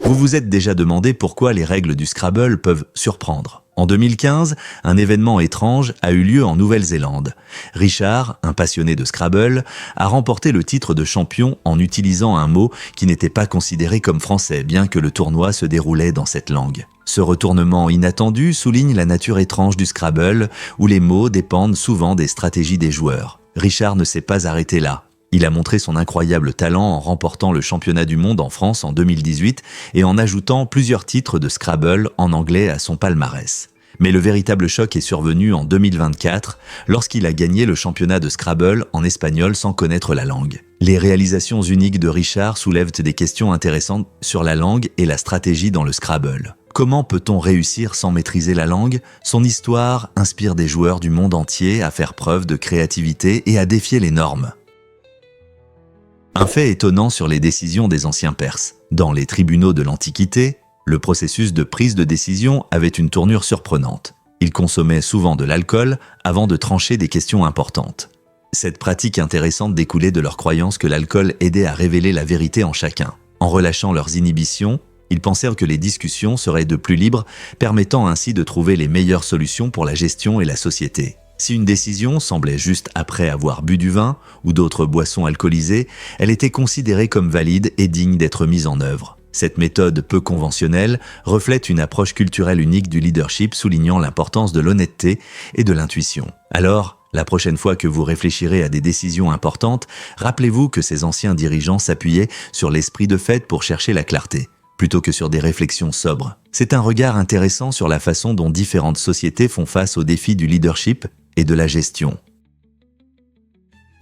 Vous vous êtes déjà demandé pourquoi les règles du Scrabble peuvent surprendre. En 2015, un événement étrange a eu lieu en Nouvelle-Zélande. Richard, un passionné de Scrabble, a remporté le titre de champion en utilisant un mot qui n'était pas considéré comme français, bien que le tournoi se déroulait dans cette langue. Ce retournement inattendu souligne la nature étrange du Scrabble, où les mots dépendent souvent des stratégies des joueurs. Richard ne s'est pas arrêté là. Il a montré son incroyable talent en remportant le championnat du monde en France en 2018 et en ajoutant plusieurs titres de Scrabble en anglais à son palmarès. Mais le véritable choc est survenu en 2024, lorsqu'il a gagné le championnat de Scrabble en espagnol sans connaître la langue. Les réalisations uniques de Richard soulèvent des questions intéressantes sur la langue et la stratégie dans le Scrabble. Comment peut-on réussir sans maîtriser la langue ? Son histoire inspire des joueurs du monde entier à faire preuve de créativité et à défier les normes. Un fait étonnant sur les décisions des anciens Perses. Dans les tribunaux de l'Antiquité, le processus de prise de décision avait une tournure surprenante. Ils consommaient souvent de l'alcool avant de trancher des questions importantes. Cette pratique intéressante découlait de leur croyance que l'alcool aidait à révéler la vérité en chacun. En relâchant leurs inhibitions, ils pensèrent que les discussions seraient de plus libres, permettant ainsi de trouver les meilleures solutions pour la gestion et la société. Si une décision semblait juste après avoir bu du vin ou d'autres boissons alcoolisées, elle était considérée comme valide et digne d'être mise en œuvre. Cette méthode peu conventionnelle reflète une approche culturelle unique du leadership soulignant l'importance de l'honnêteté et de l'intuition. Alors, la prochaine fois que vous réfléchirez à des décisions importantes, rappelez-vous que ces anciens dirigeants s'appuyaient sur l'esprit de fête pour chercher la clarté, plutôt que sur des réflexions sobres. C'est un regard intéressant sur la façon dont différentes sociétés font face aux défis du leadership et de la gestion.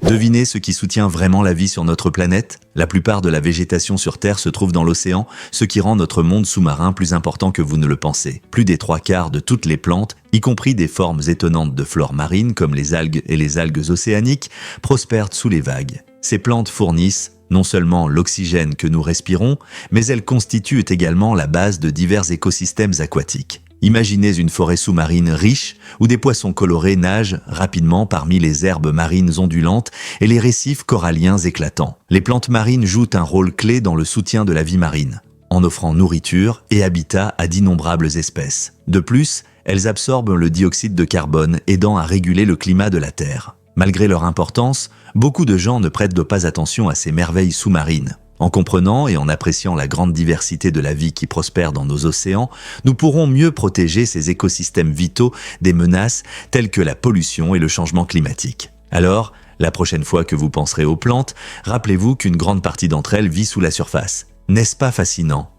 Devinez ce qui soutient vraiment la vie sur notre planète ? La plupart de la végétation sur Terre se trouve dans l'océan, ce qui rend notre monde sous-marin plus important que vous ne le pensez. Plus des 3/4 de toutes les plantes, y compris des formes étonnantes de flore marine comme les algues et les algues océaniques, prospèrent sous les vagues. Ces plantes fournissent non seulement l'oxygène que nous respirons, mais elles constituent également la base de divers écosystèmes aquatiques. Imaginez une forêt sous-marine riche où des poissons colorés nagent rapidement parmi les herbes marines ondulantes et les récifs coralliens éclatants. Les plantes marines jouent un rôle clé dans le soutien de la vie marine, en offrant nourriture et habitat à d'innombrables espèces. De plus, elles absorbent le dioxyde de carbone, aidant à réguler le climat de la Terre. Malgré leur importance, beaucoup de gens ne prêtent pas attention à ces merveilles sous-marines. En comprenant et en appréciant la grande diversité de la vie qui prospère dans nos océans, nous pourrons mieux protéger ces écosystèmes vitaux des menaces telles que la pollution et le changement climatique. Alors, la prochaine fois que vous penserez aux plantes, rappelez-vous qu'une grande partie d'entre elles vit sous la surface. N'est-ce pas fascinant ?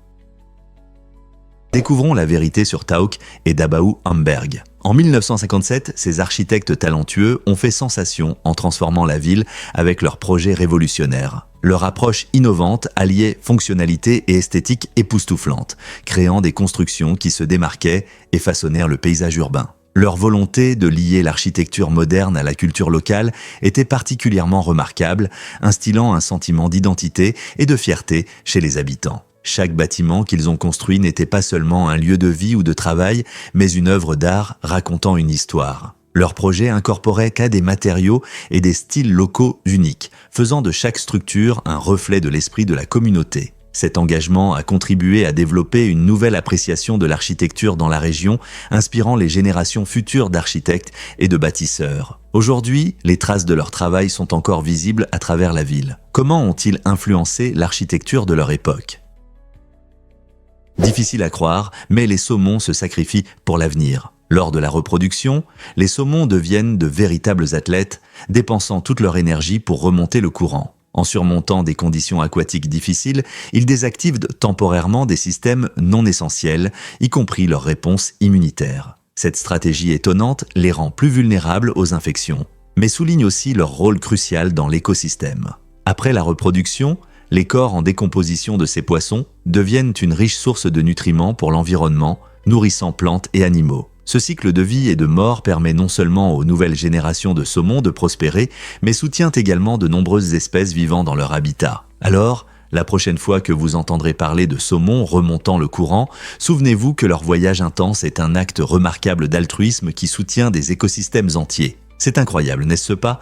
Découvrons la vérité sur Taouk et Dabaou Amberg. En 1957, ces architectes talentueux ont fait sensation en transformant la ville avec leurs projets révolutionnaires. Leur approche innovante alliait fonctionnalité et esthétique époustouflante, créant des constructions qui se démarquaient et façonnèrent le paysage urbain. Leur volonté de lier l'architecture moderne à la culture locale était particulièrement remarquable, instillant un sentiment d'identité et de fierté chez les habitants. Chaque bâtiment qu'ils ont construit n'était pas seulement un lieu de vie ou de travail, mais une œuvre d'art racontant une histoire. Leur projet incorporait des matériaux et des styles locaux uniques, faisant de chaque structure un reflet de l'esprit de la communauté. Cet engagement a contribué à développer une nouvelle appréciation de l'architecture dans la région, inspirant les générations futures d'architectes et de bâtisseurs. Aujourd'hui, les traces de leur travail sont encore visibles à travers la ville. Comment ont-ils influencé l'architecture de leur époque ? Difficile à croire, mais les saumons se sacrifient pour l'avenir. Lors de la reproduction, les saumons deviennent de véritables athlètes, dépensant toute leur énergie pour remonter le courant. En surmontant des conditions aquatiques difficiles, ils désactivent temporairement des systèmes non essentiels, y compris leur réponse immunitaire. Cette stratégie étonnante les rend plus vulnérables aux infections, mais souligne aussi leur rôle crucial dans l'écosystème. Après la reproduction, les corps en décomposition de ces poissons deviennent une riche source de nutriments pour l'environnement, nourrissant plantes et animaux. Ce cycle de vie et de mort permet non seulement aux nouvelles générations de saumons de prospérer, mais soutient également de nombreuses espèces vivant dans leur habitat. Alors, la prochaine fois que vous entendrez parler de saumons remontant le courant, souvenez-vous que leur voyage intense est un acte remarquable d'altruisme qui soutient des écosystèmes entiers. C'est incroyable, n'est-ce pas ?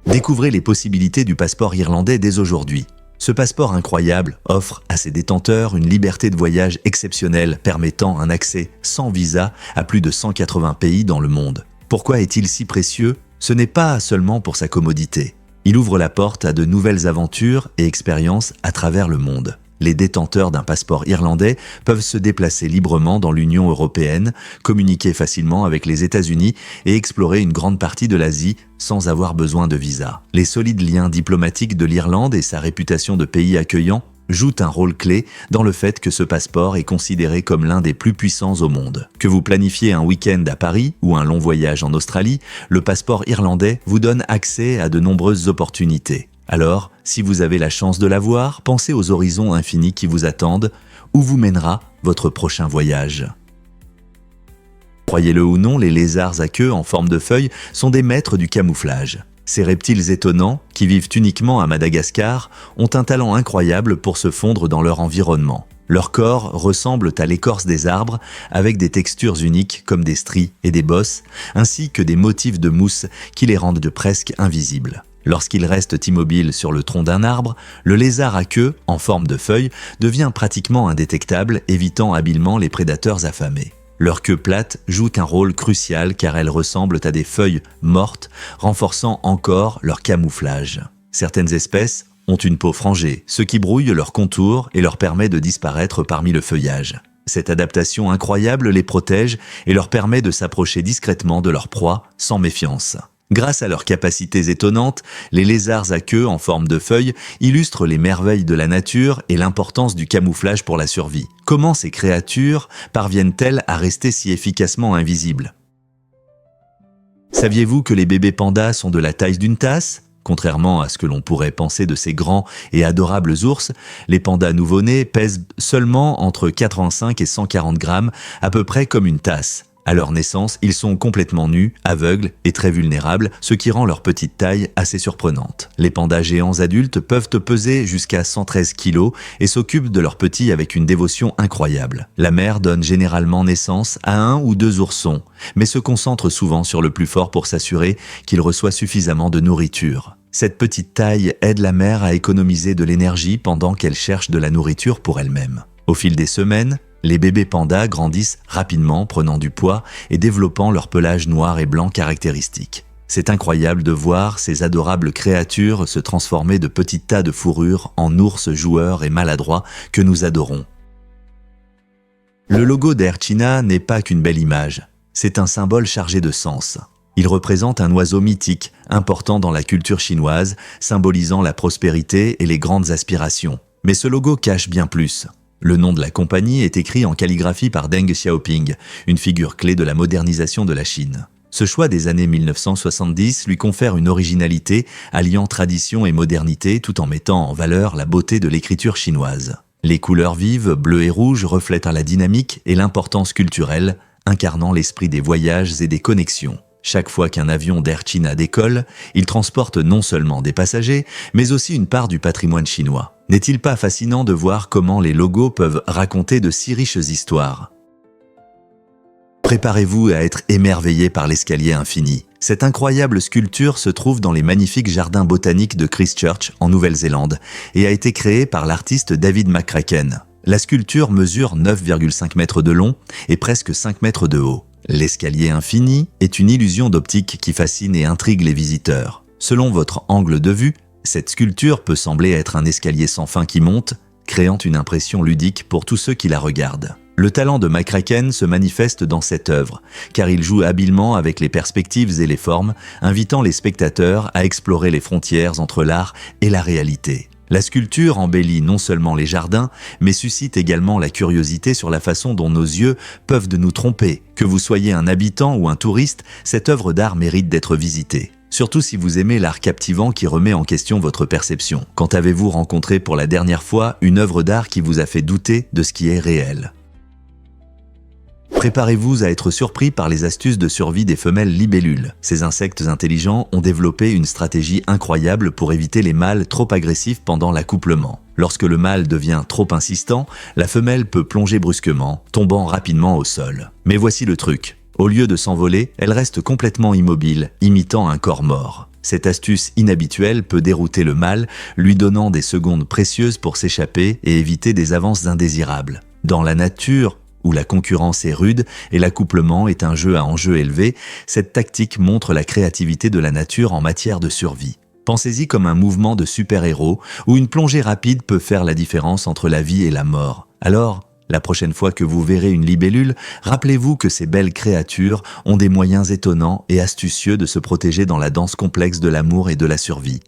Découvrez les possibilités du passeport irlandais dès aujourd'hui. Ce passeport incroyable offre à ses détenteurs une liberté de voyage exceptionnelle permettant un accès sans visa à plus de 180 pays dans le monde. Pourquoi est-il si précieux ? Ce n'est pas seulement pour sa commodité. Il ouvre la porte à de nouvelles aventures et expériences à travers le monde. Les détenteurs d'un passeport irlandais peuvent se déplacer librement dans l'Union européenne, communiquer facilement avec les États-Unis et explorer une grande partie de l'Asie sans avoir besoin de visa. Les solides liens diplomatiques de l'Irlande et sa réputation de pays accueillant jouent un rôle clé dans le fait que ce passeport est considéré comme l'un des plus puissants au monde. Que vous planifiez un week-end à Paris ou un long voyage en Australie, le passeport irlandais vous donne accès à de nombreuses opportunités. Alors, si vous avez la chance de l'avoir, pensez aux horizons infinis qui vous attendent, où vous mènera votre prochain voyage. Croyez-le ou non, les lézards à queue en forme de feuille sont des maîtres du camouflage. Ces reptiles étonnants, qui vivent uniquement à Madagascar, ont un talent incroyable pour se fondre dans leur environnement. Leurs corps ressemblent à l'écorce des arbres, avec des textures uniques comme des stries et des bosses, ainsi que des motifs de mousse qui les rendent presque invisibles. Lorsqu'ils restent immobiles sur le tronc d'un arbre, le lézard à queue, en forme de feuille, devient pratiquement indétectable, évitant habilement les prédateurs affamés. Leur queue plate joue un rôle crucial car elles ressemblent à des feuilles mortes, renforçant encore leur camouflage. Certaines espèces ont une peau frangée, ce qui brouille leurs contours et leur permet de disparaître parmi le feuillage. Cette adaptation incroyable les protège et leur permet de s'approcher discrètement de leur proie sans méfiance. Grâce à leurs capacités étonnantes, les lézards à queue en forme de feuille illustrent les merveilles de la nature et l'importance du camouflage pour la survie. Comment ces créatures parviennent-elles à rester si efficacement invisibles ? Saviez-vous que les bébés pandas sont de la taille d'une tasse ? Contrairement à ce que l'on pourrait penser de ces grands et adorables ours, les pandas nouveau-nés pèsent seulement entre 85 et 140 grammes, à peu près comme une tasse. À leur naissance, ils sont complètement nus, aveugles et très vulnérables, ce qui rend leur petite taille assez surprenante. Les pandas géants adultes peuvent peser jusqu'à 113 kg et s'occupent de leurs petits avec une dévotion incroyable. La mère donne généralement naissance à 1 ou 2 oursons, mais se concentre souvent sur le plus fort pour s'assurer qu'il reçoit suffisamment de nourriture. Cette petite taille aide la mère à économiser de l'énergie pendant qu'elle cherche de la nourriture pour elle-même. Au fil des semaines, les bébés pandas grandissent rapidement, prenant du poids et développant leur pelage noir et blanc caractéristique. C'est incroyable de voir ces adorables créatures se transformer de petits tas de fourrure en ours joueurs et maladroits que nous adorons. Le logo d'Air China n'est pas qu'une belle image, c'est un symbole chargé de sens. Il représente un oiseau mythique, important dans la culture chinoise, symbolisant la prospérité et les grandes aspirations. Mais ce logo cache bien plus. Le nom de la compagnie est écrit en calligraphie par Deng Xiaoping, une figure clé de la modernisation de la Chine. Ce choix des années 1970 lui confère une originalité, alliant tradition et modernité tout en mettant en valeur la beauté de l'écriture chinoise. Les couleurs vives, bleu et rouge, reflètent la dynamique et l'importance culturelle, incarnant l'esprit des voyages et des connexions. Chaque fois qu'un avion d'Air China décolle, il transporte non seulement des passagers, mais aussi une part du patrimoine chinois. N'est-il pas fascinant de voir comment les logos peuvent raconter de si riches histoires ? Préparez-vous à être émerveillé par l'escalier infini. Cette incroyable sculpture se trouve dans les magnifiques jardins botaniques de Christchurch, en Nouvelle-Zélande, et a été créée par l'artiste David McCracken. La sculpture mesure 9,5 mètres de long et presque 5 mètres de haut. L'escalier infini est une illusion d'optique qui fascine et intrigue les visiteurs. Selon votre angle de vue, cette sculpture peut sembler être un escalier sans fin qui monte, créant une impression ludique pour tous ceux qui la regardent. Le talent de McCracken se manifeste dans cette œuvre, car il joue habilement avec les perspectives et les formes, invitant les spectateurs à explorer les frontières entre l'art et la réalité. La sculpture embellit non seulement les jardins, mais suscite également la curiosité sur la façon dont nos yeux peuvent nous tromper. Que vous soyez un habitant ou un touriste, cette œuvre d'art mérite d'être visitée. Surtout si vous aimez l'art captivant qui remet en question votre perception. Quand avez-vous rencontré pour la dernière fois une œuvre d'art qui vous a fait douter de ce qui est réel ? Préparez-vous à être surpris par les astuces de survie des femelles libellules. Ces insectes intelligents ont développé une stratégie incroyable pour éviter les mâles trop agressifs pendant l'accouplement. Lorsque le mâle devient trop insistant, la femelle peut plonger brusquement, tombant rapidement au sol. Mais voici le truc. Au lieu de s'envoler, elle reste complètement immobile, imitant un corps mort. Cette astuce inhabituelle peut dérouter le mâle, lui donnant des secondes précieuses pour s'échapper et éviter des avances indésirables. Dans la nature, où la concurrence est rude et l'accouplement est un jeu à enjeu élevé, cette tactique montre la créativité de la nature en matière de survie. Pensez-y comme un mouvement de super-héros où une plongée rapide peut faire la différence entre la vie et la mort. Alors, la prochaine fois que vous verrez une libellule, rappelez-vous que ces belles créatures ont des moyens étonnants et astucieux de se protéger dans la danse complexe de l'amour et de la survie.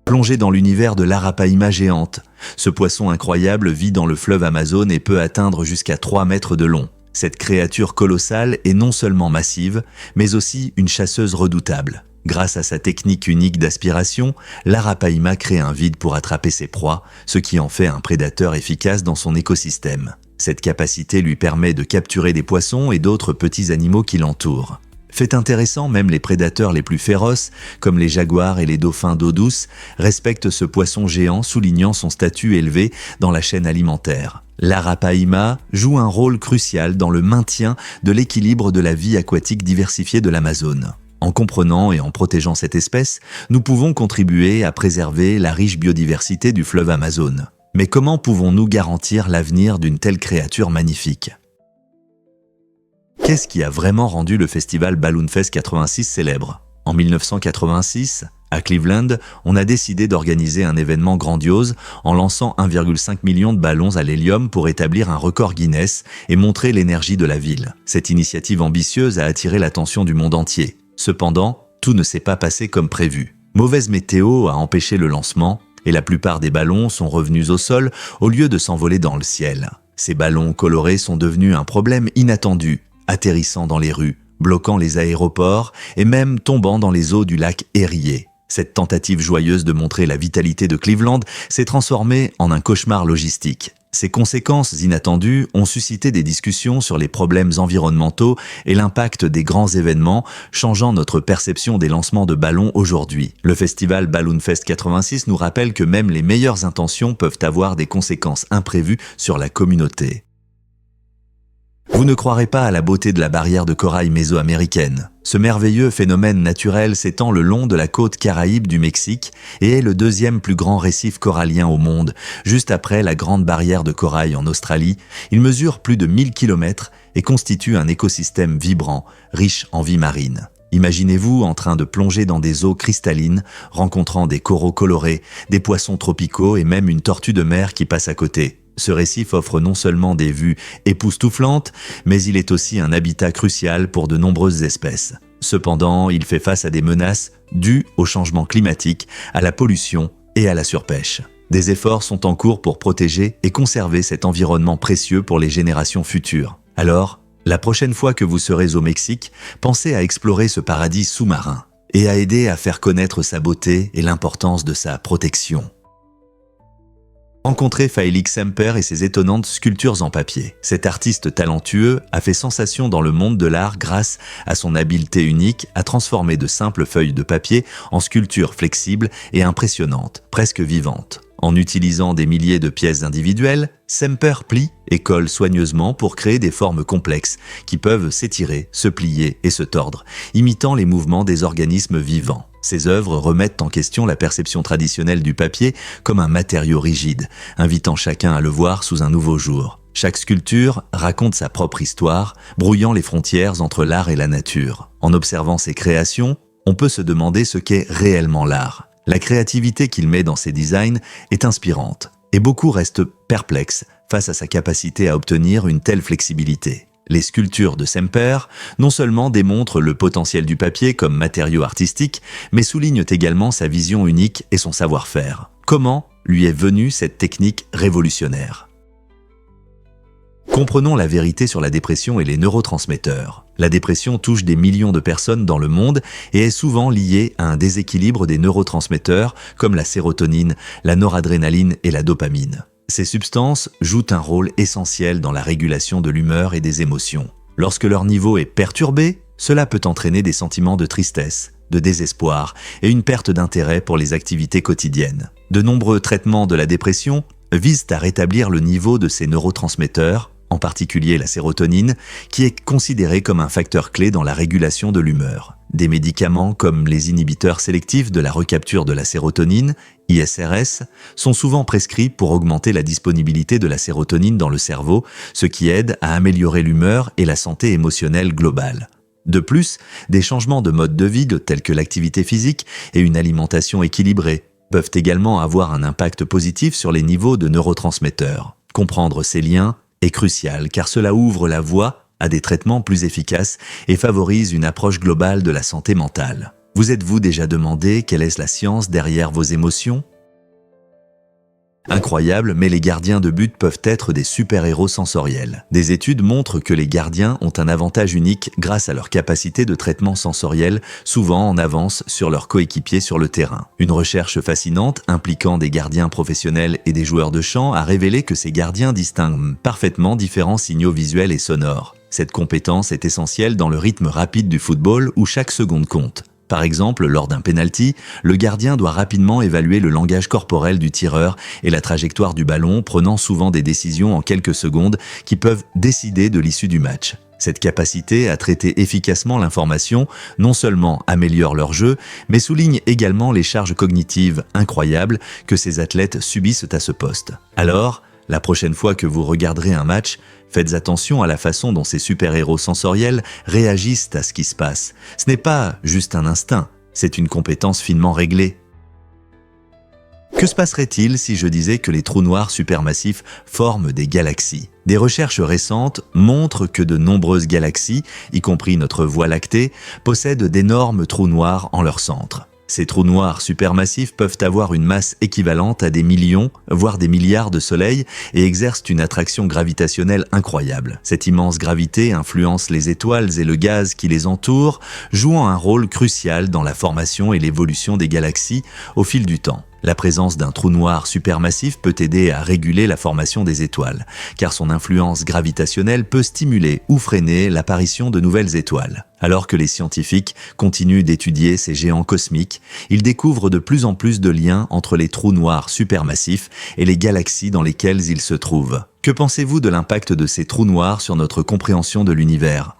Plongez dans l'univers de l'arapaima géante. Ce poisson incroyable vit dans le fleuve Amazone et peut atteindre jusqu'à 3 mètres de long. Cette créature colossale est non seulement massive, mais aussi une chasseuse redoutable. Grâce à sa technique unique d'aspiration, l'arapaima crée un vide pour attraper ses proies, ce qui en fait un prédateur efficace dans son écosystème. Cette capacité lui permet de capturer des poissons et d'autres petits animaux qui l'entourent. Fait intéressant, même les prédateurs les plus féroces, comme les jaguars et les dauphins d'eau douce, respectent ce poisson géant, soulignant son statut élevé dans la chaîne alimentaire. L'arapaima joue un rôle crucial dans le maintien de l'équilibre de la vie aquatique diversifiée de l'Amazone. En comprenant et en protégeant cette espèce, nous pouvons contribuer à préserver la riche biodiversité du fleuve Amazone. Mais comment pouvons-nous garantir l'avenir d'une telle créature magnifique ? Qu'est-ce qui a vraiment rendu le festival Balloon Fest 86 célèbre ? En 1986, à Cleveland, on a décidé d'organiser un événement grandiose en lançant 1,5 million de ballons à l'hélium pour établir un record Guinness et montrer l'énergie de la ville. Cette initiative ambitieuse a attiré l'attention du monde entier. Cependant, tout ne s'est pas passé comme prévu. Mauvaise météo a empêché le lancement et la plupart des ballons sont revenus au sol au lieu de s'envoler dans le ciel. Ces ballons colorés sont devenus un problème inattendu, atterrissant dans les rues, bloquant les aéroports et même tombant dans les eaux du lac Erie. Cette tentative joyeuse de montrer la vitalité de Cleveland s'est transformée en un cauchemar logistique. Ces conséquences inattendues ont suscité des discussions sur les problèmes environnementaux et l'impact des grands événements, changeant notre perception des lancements de ballons aujourd'hui. Le festival Balloon Fest 86 nous rappelle que même les meilleures intentions peuvent avoir des conséquences imprévues sur la communauté. Vous ne croirez pas à la beauté de la barrière de corail mésoaméricaine. Ce merveilleux phénomène naturel s'étend le long de la côte caraïbe du Mexique et est le deuxième plus grand récif corallien au monde, juste après la grande barrière de corail en Australie. Il mesure plus de 1000 km et constitue un écosystème vibrant, riche en vie marine. Imaginez-vous en train de plonger dans des eaux cristallines, rencontrant des coraux colorés, des poissons tropicaux et même une tortue de mer qui passe à côté. Ce récif offre non seulement des vues époustouflantes, mais il est aussi un habitat crucial pour de nombreuses espèces. Cependant, il fait face à des menaces dues au changement climatique, à la pollution et à la surpêche. Des efforts sont en cours pour protéger et conserver cet environnement précieux pour les générations futures. Alors, la prochaine fois que vous serez au Mexique, pensez à explorer ce paradis sous-marin et à aider à faire connaître sa beauté et l'importance de sa protection. Rencontrez Félix Semper et ses étonnantes sculptures en papier. Cet artiste talentueux a fait sensation dans le monde de l'art grâce à son habileté unique à transformer de simples feuilles de papier en sculptures flexibles et impressionnantes, presque vivantes. En utilisant des milliers de pièces individuelles, Semper plie et colle soigneusement pour créer des formes complexes qui peuvent s'étirer, se plier et se tordre, imitant les mouvements des organismes vivants. Ces œuvres remettent en question la perception traditionnelle du papier comme un matériau rigide, invitant chacun à le voir sous un nouveau jour. Chaque sculpture raconte sa propre histoire, brouillant les frontières entre l'art et la nature. En observant ces créations, on peut se demander ce qu'est réellement l'art. La créativité qu'il met dans ses designs est inspirante, et beaucoup restent perplexes face à sa capacité à obtenir une telle flexibilité. Les sculptures de Semper non seulement démontrent le potentiel du papier comme matériau artistique, mais soulignent également sa vision unique et son savoir-faire. Comment lui est venue cette technique révolutionnaire ? Comprenons la vérité sur la dépression et les neurotransmetteurs. La dépression touche des millions de personnes dans le monde et est souvent liée à un déséquilibre des neurotransmetteurs comme la sérotonine, la noradrénaline et la dopamine. Ces substances jouent un rôle essentiel dans la régulation de l'humeur et des émotions. Lorsque leur niveau est perturbé, cela peut entraîner des sentiments de tristesse, de désespoir et une perte d'intérêt pour les activités quotidiennes. De nombreux traitements de la dépression visent à rétablir le niveau de ces neurotransmetteurs, en particulier la sérotonine, qui est considérée comme un facteur clé dans la régulation de l'humeur. Des médicaments comme les inhibiteurs sélectifs de la recapture de la sérotonine, ISRS, sont souvent prescrits pour augmenter la disponibilité de la sérotonine dans le cerveau, ce qui aide à améliorer l'humeur et la santé émotionnelle globale. De plus, des changements de mode de vie tels que l'activité physique et une alimentation équilibrée peuvent également avoir un impact positif sur les niveaux de neurotransmetteurs. Comprendre ces liens est crucial car cela ouvre la voie à des traitements plus efficaces et favorise une approche globale de la santé mentale. Vous êtes-vous déjà demandé quelle est la science derrière vos émotions ? Incroyable, mais les gardiens de but peuvent être des super-héros sensoriels. Des études montrent que les gardiens ont un avantage unique grâce à leur capacité de traitement sensoriel, souvent en avance sur leurs coéquipiers sur le terrain. Une recherche fascinante impliquant des gardiens professionnels et des joueurs de champ a révélé que ces gardiens distinguent parfaitement différents signaux visuels et sonores. Cette compétence est essentielle dans le rythme rapide du football où chaque seconde compte. Par exemple, lors d'un penalty, le gardien doit rapidement évaluer le langage corporel du tireur et la trajectoire du ballon, prenant souvent des décisions en quelques secondes qui peuvent décider de l'issue du match. Cette capacité à traiter efficacement l'information non seulement améliore leur jeu, mais souligne également les charges cognitives incroyables que ces athlètes subissent à ce poste. Alors, la prochaine fois que vous regarderez un match, faites attention à la façon dont ces super-héros sensoriels réagissent à ce qui se passe. Ce n'est pas juste un instinct, c'est une compétence finement réglée. Que se passerait-il si je disais que les trous noirs supermassifs forment des galaxies ? Des recherches récentes montrent que de nombreuses galaxies, y compris notre Voie lactée, possèdent d'énormes trous noirs en leur centre. Ces trous noirs supermassifs peuvent avoir une masse équivalente à des millions, voire des milliards de soleils et exercent une attraction gravitationnelle incroyable. Cette immense gravité influence les étoiles et le gaz qui les entourent, jouant un rôle crucial dans la formation et l'évolution des galaxies au fil du temps. La présence d'un trou noir supermassif peut aider à réguler la formation des étoiles, car son influence gravitationnelle peut stimuler ou freiner l'apparition de nouvelles étoiles. Alors que les scientifiques continuent d'étudier ces géants cosmiques, ils découvrent de plus en plus de liens entre les trous noirs supermassifs et les galaxies dans lesquelles ils se trouvent. Que pensez-vous de l'impact de ces trous noirs sur notre compréhension de l'univers ?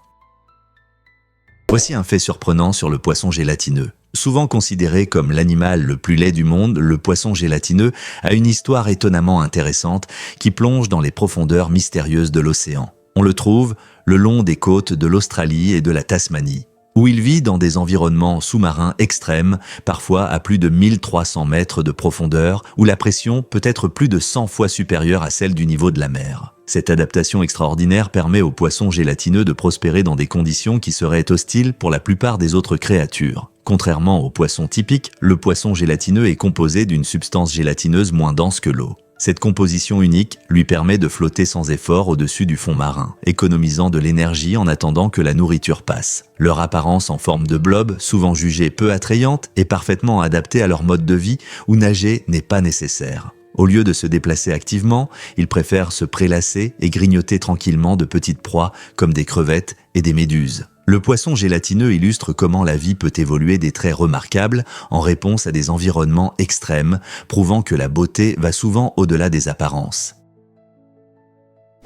Voici un fait surprenant sur le poisson gélatineux. Souvent considéré comme l'animal le plus laid du monde, le poisson gélatineux a une histoire étonnamment intéressante qui plonge dans les profondeurs mystérieuses de l'océan. On le trouve le long des côtes de l'Australie et de la Tasmanie, où il vit dans des environnements sous-marins extrêmes, parfois à plus de 1300 mètres de profondeur, où la pression peut être plus de 100 fois supérieure à celle du niveau de la mer. Cette adaptation extraordinaire permet aux poissons gélatineux de prospérer dans des conditions qui seraient hostiles pour la plupart des autres créatures. Contrairement aux poissons typiques, le poisson gélatineux est composé d'une substance gélatineuse moins dense que l'eau. Cette composition unique lui permet de flotter sans effort au-dessus du fond marin, économisant de l'énergie en attendant que la nourriture passe. Leur apparence en forme de blob, souvent jugée peu attrayante, est parfaitement adaptée à leur mode de vie où nager n'est pas nécessaire. Au lieu de se déplacer activement, ils préfèrent se prélasser et grignoter tranquillement de petites proies comme des crevettes et des méduses. Le poisson gélatineux illustre comment la vie peut évoluer des traits remarquables en réponse à des environnements extrêmes, prouvant que la beauté va souvent au-delà des apparences.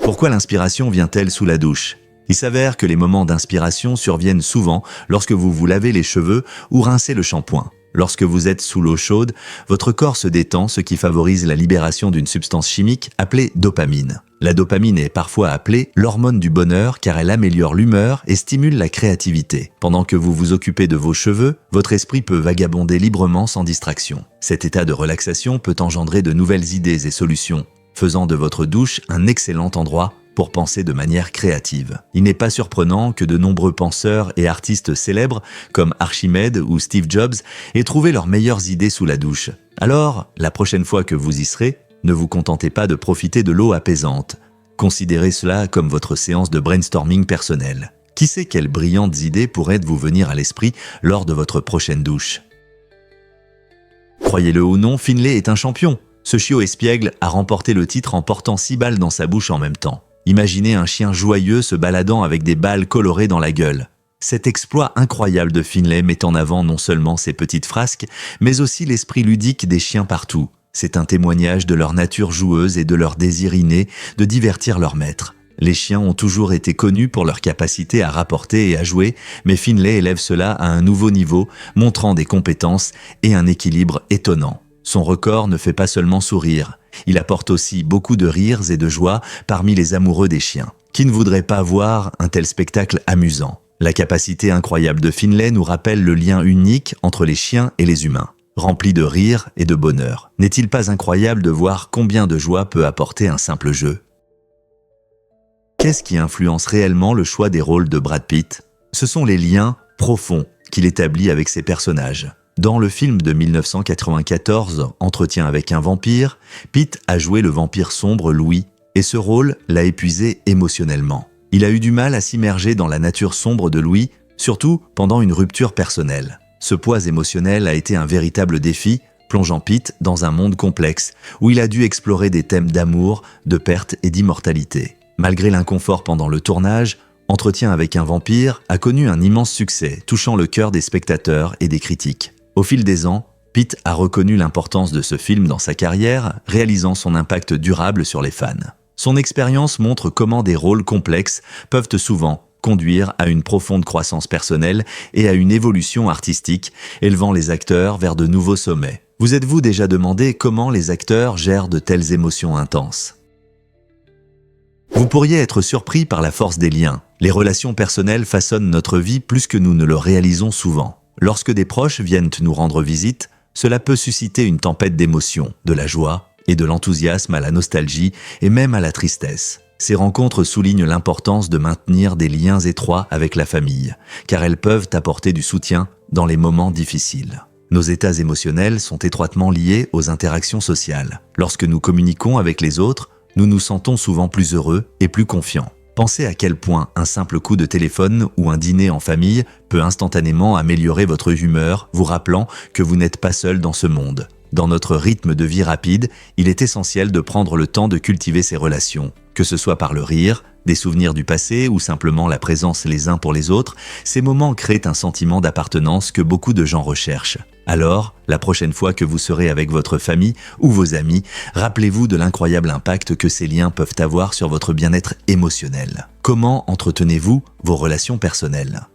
Pourquoi l'inspiration vient-elle sous la douche ? Il s'avère que les moments d'inspiration surviennent souvent lorsque vous vous lavez les cheveux ou rincez le shampoing. Lorsque vous êtes sous l'eau chaude, votre corps se détend, ce qui favorise la libération d'une substance chimique appelée dopamine. La dopamine est parfois appelée l'hormone du bonheur car elle améliore l'humeur et stimule la créativité. Pendant que vous vous occupez de vos cheveux, votre esprit peut vagabonder librement sans distraction. Cet état de relaxation peut engendrer de nouvelles idées et solutions, faisant de votre douche un excellent endroit pour penser de manière créative. Il n'est pas surprenant que de nombreux penseurs et artistes célèbres, comme Archimède ou Steve Jobs, aient trouvé leurs meilleures idées sous la douche. Alors, la prochaine fois que vous y serez, ne vous contentez pas de profiter de l'eau apaisante. Considérez cela comme votre séance de brainstorming personnel. Qui sait quelles brillantes idées pourraient vous venir à l'esprit lors de votre prochaine douche ? Croyez-le ou non, Finlay est un champion. Ce chiot espiègle a remporté le titre en portant 6 balles dans sa bouche en même temps. Imaginez un chien joyeux se baladant avec des balles colorées dans la gueule. Cet exploit incroyable de Finlay met en avant non seulement ses petites frasques, mais aussi l'esprit ludique des chiens partout. C'est un témoignage de leur nature joueuse et de leur désir inné de divertir leur maître. Les chiens ont toujours été connus pour leur capacité à rapporter et à jouer, mais Finlay élève cela à un nouveau niveau, montrant des compétences et un équilibre étonnant. Son record ne fait pas seulement sourire, il apporte aussi beaucoup de rires et de joie parmi les amoureux des chiens. Qui ne voudrait pas voir un tel spectacle amusant? La capacité incroyable de Finlay nous rappelle le lien unique entre les chiens et les humains, rempli de rire et de bonheur. N'est-il pas incroyable de voir combien de joie peut apporter un simple jeu? Qu'est-ce qui influence réellement le choix des rôles de Brad Pitt? Ce sont les liens profonds qu'il établit avec ses personnages. Dans le film de 1994, Entretien avec un vampire, Pitt a joué le vampire sombre Louis, et ce rôle l'a épuisé émotionnellement. Il a eu du mal à s'immerger dans la nature sombre de Louis, surtout pendant une rupture personnelle. Ce poids émotionnel a été un véritable défi, plongeant Pitt dans un monde complexe, où il a dû explorer des thèmes d'amour, de perte et d'immortalité. Malgré l'inconfort pendant le tournage, Entretien avec un vampire a connu un immense succès, touchant le cœur des spectateurs et des critiques. Au fil des ans, Pitt a reconnu l'importance de ce film dans sa carrière, réalisant son impact durable sur les fans. Son expérience montre comment des rôles complexes peuvent souvent conduire à une profonde croissance personnelle et à une évolution artistique, élevant les acteurs vers de nouveaux sommets. Vous êtes-vous déjà demandé comment les acteurs gèrent de telles émotions intenses? Vous pourriez être surpris par la force des liens. Les relations personnelles façonnent notre vie plus que nous ne le réalisons souvent. Lorsque des proches viennent nous rendre visite, cela peut susciter une tempête d'émotions, de la joie et de l'enthousiasme à la nostalgie et même à la tristesse. Ces rencontres soulignent l'importance de maintenir des liens étroits avec la famille, car elles peuvent apporter du soutien dans les moments difficiles. Nos états émotionnels sont étroitement liés aux interactions sociales. Lorsque nous communiquons avec les autres, nous nous sentons souvent plus heureux et plus confiants. Pensez à quel point un simple coup de téléphone ou un dîner en famille peut instantanément améliorer votre humeur, vous rappelant que vous n'êtes pas seul dans ce monde. Dans notre rythme de vie rapide, il est essentiel de prendre le temps de cultiver ces relations. Que ce soit par le rire, des souvenirs du passé ou simplement la présence les uns pour les autres, ces moments créent un sentiment d'appartenance que beaucoup de gens recherchent. Alors, la prochaine fois que vous serez avec votre famille ou vos amis, rappelez-vous de l'incroyable impact que ces liens peuvent avoir sur votre bien-être émotionnel. Comment entretenez-vous vos relations personnelles?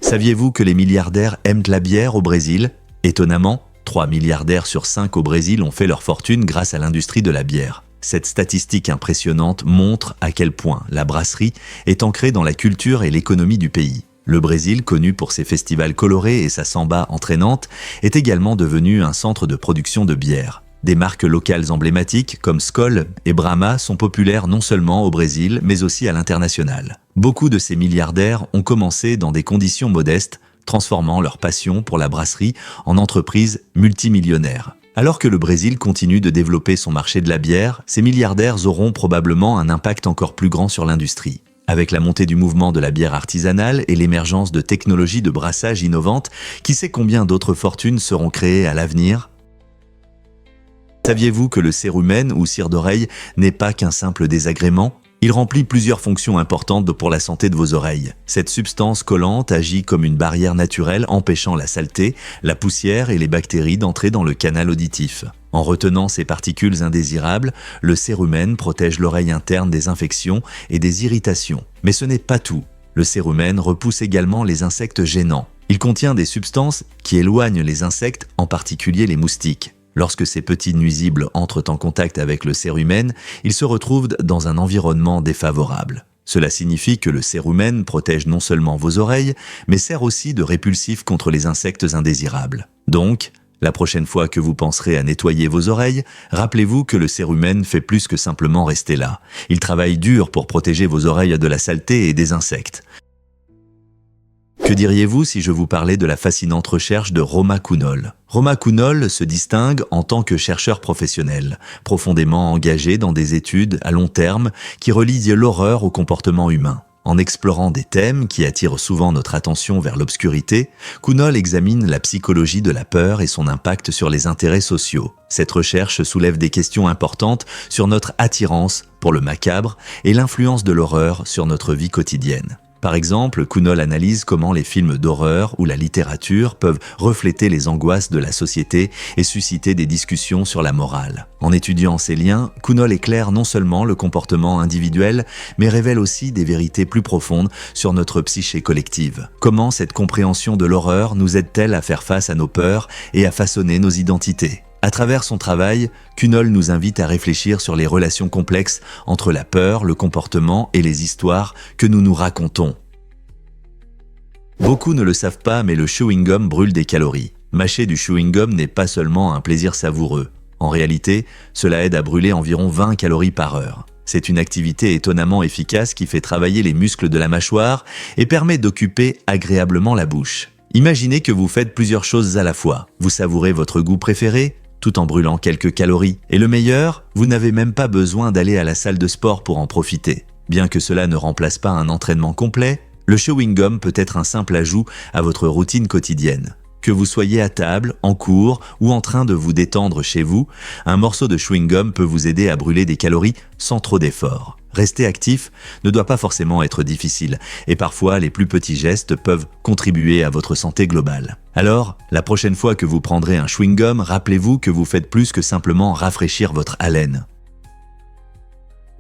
Saviez-vous que les milliardaires aiment la bière au Brésil? Étonnamment, 3 milliardaires sur 5 au Brésil ont fait leur fortune grâce à l'industrie de la bière. Cette statistique impressionnante montre à quel point la brasserie est ancrée dans la culture et l'économie du pays. Le Brésil, connu pour ses festivals colorés et sa samba entraînante, est également devenu un centre de production de bière. Des marques locales emblématiques comme Skol et Brahma sont populaires non seulement au Brésil, mais aussi à l'international. Beaucoup de ces milliardaires ont commencé dans des conditions modestes, transformant leur passion pour la brasserie en entreprise multimillionnaire. Alors que le Brésil continue de développer son marché de la bière, ces milliardaires auront probablement un impact encore plus grand sur l'industrie. Avec la montée du mouvement de la bière artisanale et l'émergence de technologies de brassage innovantes, qui sait combien d'autres fortunes seront créées à l'avenir? Saviez-vous que le cérumen ou cire d'oreille n'est pas qu'un simple désagrément? Il remplit plusieurs fonctions importantes pour la santé de vos oreilles. Cette substance collante agit comme une barrière naturelle empêchant la saleté, la poussière et les bactéries d'entrer dans le canal auditif. En retenant ces particules indésirables, le cérumen protège l'oreille interne des infections et des irritations. Mais ce n'est pas tout. Le cérumen repousse également les insectes gênants. Il contient des substances qui éloignent les insectes, en particulier les moustiques. Lorsque ces petits nuisibles entrent en contact avec le cérumen, ils se retrouvent dans un environnement défavorable. Cela signifie que le cérumen protège non seulement vos oreilles, mais sert aussi de répulsif contre les insectes indésirables. Donc, la prochaine fois que vous penserez à nettoyer vos oreilles, rappelez-vous que le cérumen fait plus que simplement rester là. Il travaille dur pour protéger vos oreilles de la saleté et des insectes. Que diriez-vous si je vous parlais de la fascinante recherche de Roma Kounol? Roma Kounol se distingue en tant que chercheur professionnel, profondément engagé dans des études à long terme qui relient l'horreur au comportement humain. En explorant des thèmes qui attirent souvent notre attention vers l'obscurité, Kounol examine la psychologie de la peur et son impact sur les intérêts sociaux. Cette recherche soulève des questions importantes sur notre attirance pour le macabre et l'influence de l'horreur sur notre vie quotidienne. Par exemple, Kuhnol analyse comment les films d'horreur ou la littérature peuvent refléter les angoisses de la société et susciter des discussions sur la morale. En étudiant ces liens, Kuhnol éclaire non seulement le comportement individuel, mais révèle aussi des vérités plus profondes sur notre psyché collective. Comment cette compréhension de l'horreur nous aide-t-elle à faire face à nos peurs et à façonner nos identités ? À travers son travail, Kuhnol nous invite à réfléchir sur les relations complexes entre la peur, le comportement et les histoires que nous nous racontons. Beaucoup ne le savent pas, mais le chewing-gum brûle des calories. Mâcher du chewing-gum n'est pas seulement un plaisir savoureux. En réalité, cela aide à brûler environ 20 calories par heure. C'est une activité étonnamment efficace qui fait travailler les muscles de la mâchoire et permet d'occuper agréablement la bouche. Imaginez que vous faites plusieurs choses à la fois. Vous savourez votre goût préféré, tout en brûlant quelques calories. Et le meilleur, vous n'avez même pas besoin d'aller à la salle de sport pour en profiter. Bien que cela ne remplace pas un entraînement complet, le chewing-gum peut être un simple ajout à votre routine quotidienne. Que vous soyez à table, en cours ou en train de vous détendre chez vous, un morceau de chewing-gum peut vous aider à brûler des calories sans trop d'efforts. Rester actif ne doit pas forcément être difficile, et parfois les plus petits gestes peuvent contribuer à votre santé globale. Alors, la prochaine fois que vous prendrez un chewing-gum, rappelez-vous que vous faites plus que simplement rafraîchir votre haleine.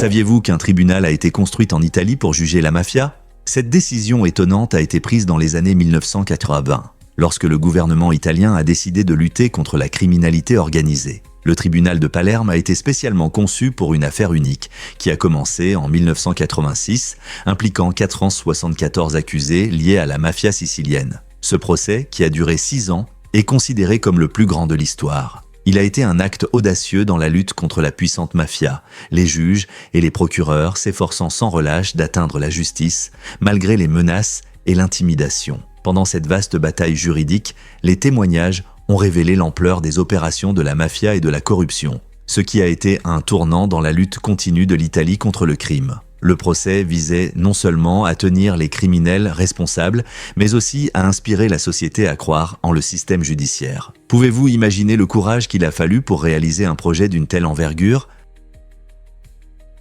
Saviez-vous qu'un tribunal a été construit en Italie pour juger la mafia ? Cette décision étonnante a été prise dans les années 1980, lorsque le gouvernement italien a décidé de lutter contre la criminalité organisée. Le tribunal de Palerme a été spécialement conçu pour une affaire unique, qui a commencé en 1986, impliquant 474 accusés liés à la mafia sicilienne. Ce procès, qui a duré 6 ans, est considéré comme le plus grand de l'histoire. Il a été un acte audacieux dans la lutte contre la puissante mafia, les juges et les procureurs s'efforçant sans relâche d'atteindre la justice, malgré les menaces et l'intimidation. Pendant cette vaste bataille juridique, les témoignages ont révélé l'ampleur des opérations de la mafia et de la corruption, ce qui a été un tournant dans la lutte continue de l'Italie contre le crime. Le procès visait non seulement à tenir les criminels responsables, mais aussi à inspirer la société à croire en le système judiciaire. Pouvez-vous imaginer le courage qu'il a fallu pour réaliser un projet d'une telle envergure ?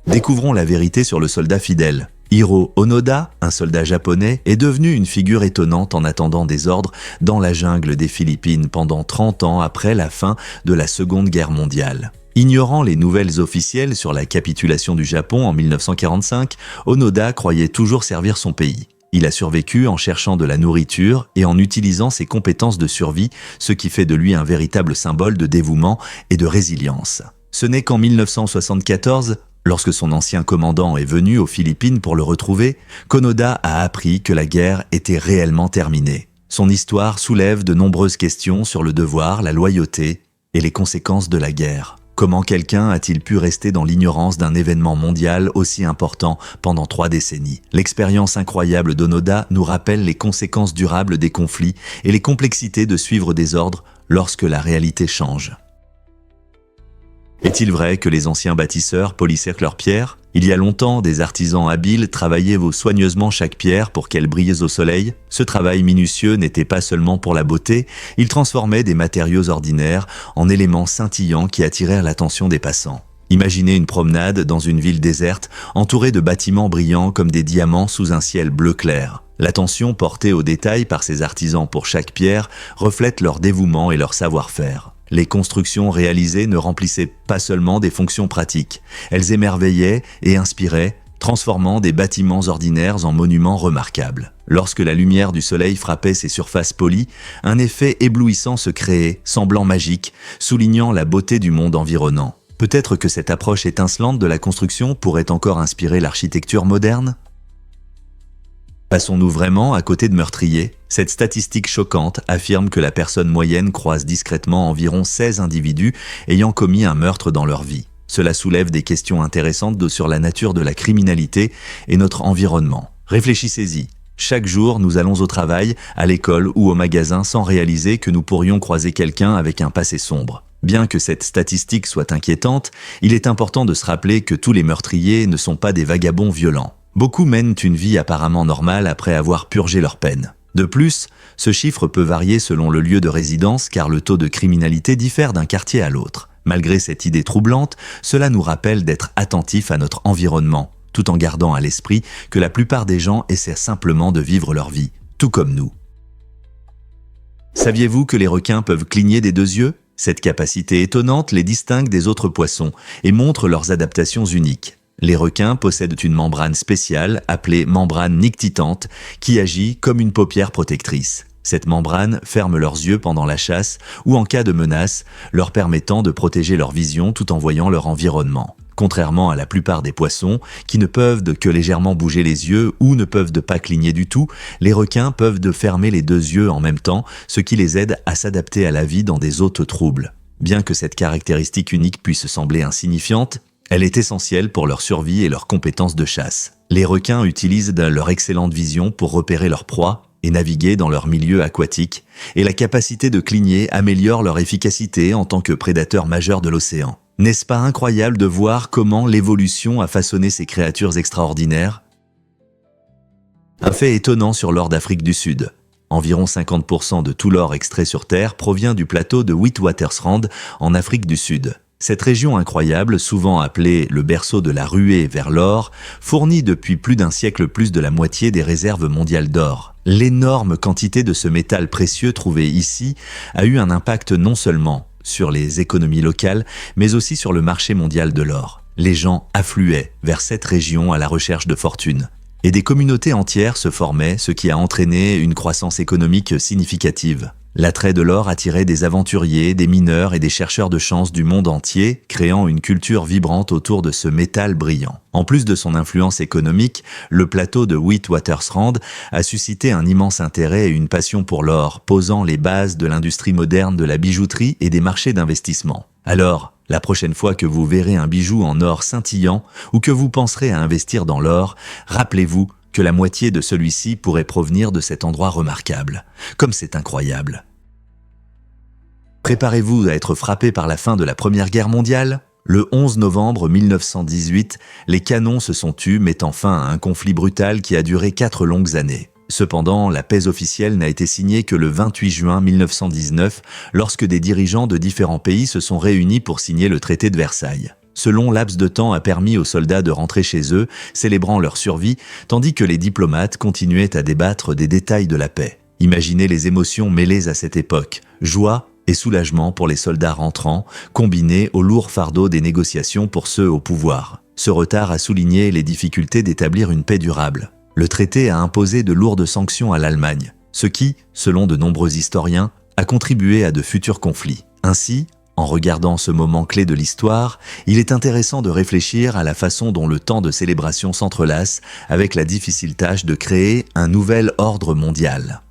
Découvrons la vérité sur le soldat fidèle. Hiro Onoda, un soldat japonais, est devenu une figure étonnante en attendant des ordres dans la jungle des Philippines pendant 30 ans après la fin de la Seconde Guerre mondiale. Ignorant les nouvelles officielles sur la capitulation du Japon en 1945, Onoda croyait toujours servir son pays. Il a survécu en cherchant de la nourriture et en utilisant ses compétences de survie, ce qui fait de lui un véritable symbole de dévouement et de résilience. Ce n'est qu'en 1974, lorsque son ancien commandant est venu aux Philippines pour le retrouver, qu'Onoda a appris que la guerre était réellement terminée. Son histoire soulève de nombreuses questions sur le devoir, la loyauté et les conséquences de la guerre. Comment quelqu'un a-t-il pu rester dans l'ignorance d'un événement mondial aussi important pendant 3 décennies ? L'expérience incroyable d'Onoda nous rappelle les conséquences durables des conflits et les complexités de suivre des ordres lorsque la réalité change. Est-il vrai que les anciens bâtisseurs polissaient leurs pierres ? Il y a longtemps, des artisans habiles travaillaient soigneusement chaque pierre pour qu'elle brille au soleil. Ce travail minutieux n'était pas seulement pour la beauté, il transformait des matériaux ordinaires en éléments scintillants qui attirèrent l'attention des passants. Imaginez une promenade dans une ville déserte, entourée de bâtiments brillants comme des diamants sous un ciel bleu clair. L'attention portée aux détails par ces artisans pour chaque pierre reflète leur dévouement et leur savoir-faire. Les constructions réalisées ne remplissaient pas seulement des fonctions pratiques, elles émerveillaient et inspiraient, transformant des bâtiments ordinaires en monuments remarquables. Lorsque la lumière du soleil frappait ces surfaces polies, un effet éblouissant se créait, semblant magique, soulignant la beauté du monde environnant. Peut-être que cette approche étincelante de la construction pourrait encore inspirer l'architecture moderne ? Passons-nous vraiment à côté de meurtriers ? Cette statistique choquante affirme que la personne moyenne croise discrètement environ 16 individus ayant commis un meurtre dans leur vie. Cela soulève des questions intéressantes sur la nature de la criminalité et notre environnement. Réfléchissez-y. Chaque jour, nous allons au travail, à l'école ou au magasin sans réaliser que nous pourrions croiser quelqu'un avec un passé sombre. Bien que cette statistique soit inquiétante, il est important de se rappeler que tous les meurtriers ne sont pas des vagabonds violents. Beaucoup mènent une vie apparemment normale après avoir purgé leur peine. De plus, ce chiffre peut varier selon le lieu de résidence car le taux de criminalité diffère d'un quartier à l'autre. Malgré cette idée troublante, cela nous rappelle d'être attentifs à notre environnement. tout en gardant à l'esprit que la plupart des gens essaient simplement de vivre leur vie, tout comme nous. Saviez-vous que les requins peuvent cligner des deux yeux ? Cette capacité étonnante les distingue des autres poissons et montre leurs adaptations uniques. Les requins possèdent une membrane spéciale appelée membrane nictitante qui agit comme une paupière protectrice. Cette membrane ferme leurs yeux pendant la chasse ou en cas de menace, leur permettant de protéger leur vision tout en voyant leur environnement. Contrairement à la plupart des poissons, qui ne peuvent que légèrement bouger les yeux ou ne peuvent pas cligner du tout, les requins peuvent fermer les deux yeux en même temps, ce qui les aide à s'adapter à la vie dans des hôtes troubles. Bien que cette caractéristique unique puisse sembler insignifiante, elle est essentielle pour leur survie et leurs compétences de chasse. Les requins utilisent leur excellente vision pour repérer leurs proies et naviguer dans leur milieu aquatique, et la capacité de cligner améliore leur efficacité en tant que prédateurs majeurs de l'océan. N'est-ce pas incroyable de voir comment l'évolution a façonné ces créatures extraordinaires ? Un fait étonnant sur l'or d'Afrique du Sud. Environ 50% de tout l'or extrait sur Terre provient du plateau de Witwatersrand en Afrique du Sud. Cette région incroyable, souvent appelée le berceau de la ruée vers l'or, fournit depuis plus d'un siècle plus de la moitié des réserves mondiales d'or. L'énorme quantité de ce métal précieux trouvé ici a eu un impact non seulement sur les économies locales, mais aussi sur le marché mondial de l'or. Les gens affluaient vers cette région à la recherche de fortune. Et des communautés entières se formaient, ce qui a entraîné une croissance économique significative. L'attrait de l'or attirait des aventuriers, des mineurs et des chercheurs de chance du monde entier, créant une culture vibrante autour de ce métal brillant. En plus de son influence économique, le plateau de Witwatersrand a suscité un immense intérêt et une passion pour l'or, posant les bases de l'industrie moderne de la bijouterie et des marchés d'investissement. Alors, la prochaine fois que vous verrez un bijou en or scintillant ou que vous penserez à investir dans l'or, rappelez-vous que la moitié de celui-ci pourrait provenir de cet endroit remarquable. Comme c'est incroyable. Préparez-vous à être frappé par la fin de la Première Guerre mondiale. Le 11 novembre 1918, les canons se sont tus, mettant fin à un conflit brutal qui a duré 4 longues années. Cependant, la paix officielle n'a été signée que le 28 juin 1919, lorsque des dirigeants de différents pays se sont réunis pour signer le traité de Versailles. Ce long laps de temps a permis aux soldats de rentrer chez eux, célébrant leur survie, tandis que les diplomates continuaient à débattre des détails de la paix. Imaginez les émotions mêlées à cette époque, joie et soulagement pour les soldats rentrants, combinés au lourd fardeau des négociations pour ceux au pouvoir. Ce retard a souligné les difficultés d'établir une paix durable. Le traité a imposé de lourdes sanctions à l'Allemagne, ce qui, selon de nombreux historiens, a contribué à de futurs conflits. Ainsi, en regardant ce moment clé de l'histoire, il est intéressant de réfléchir à la façon dont le temps de célébration s'entrelace avec la difficile tâche de créer un nouvel ordre mondial.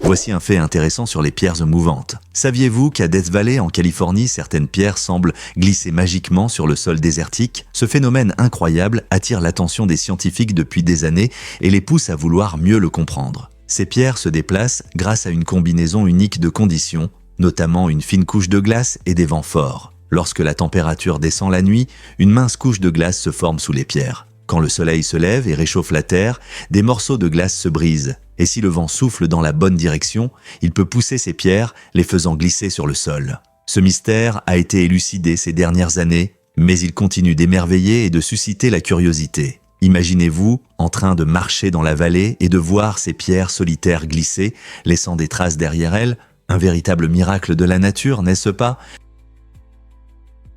Voici un fait intéressant sur les pierres mouvantes. Saviez-vous qu'à Death Valley, en Californie, certaines pierres semblent glisser magiquement sur le sol désertique ? Ce phénomène incroyable attire l'attention des scientifiques depuis des années et les pousse à vouloir mieux le comprendre. Ces pierres se déplacent grâce à une combinaison unique de conditions, notamment une fine couche de glace et des vents forts. Lorsque la température descend la nuit, une mince couche de glace se forme sous les pierres. Quand le soleil se lève et réchauffe la terre, des morceaux de glace se brisent. Et si le vent souffle dans la bonne direction, il peut pousser ces pierres, les faisant glisser sur le sol. Ce mystère a été élucidé ces dernières années, mais il continue d'émerveiller et de susciter la curiosité. Imaginez-vous en train de marcher dans la vallée et de voir ces pierres solitaires glisser, laissant des traces derrière elles. Un véritable miracle de la nature, n'est-ce pas ?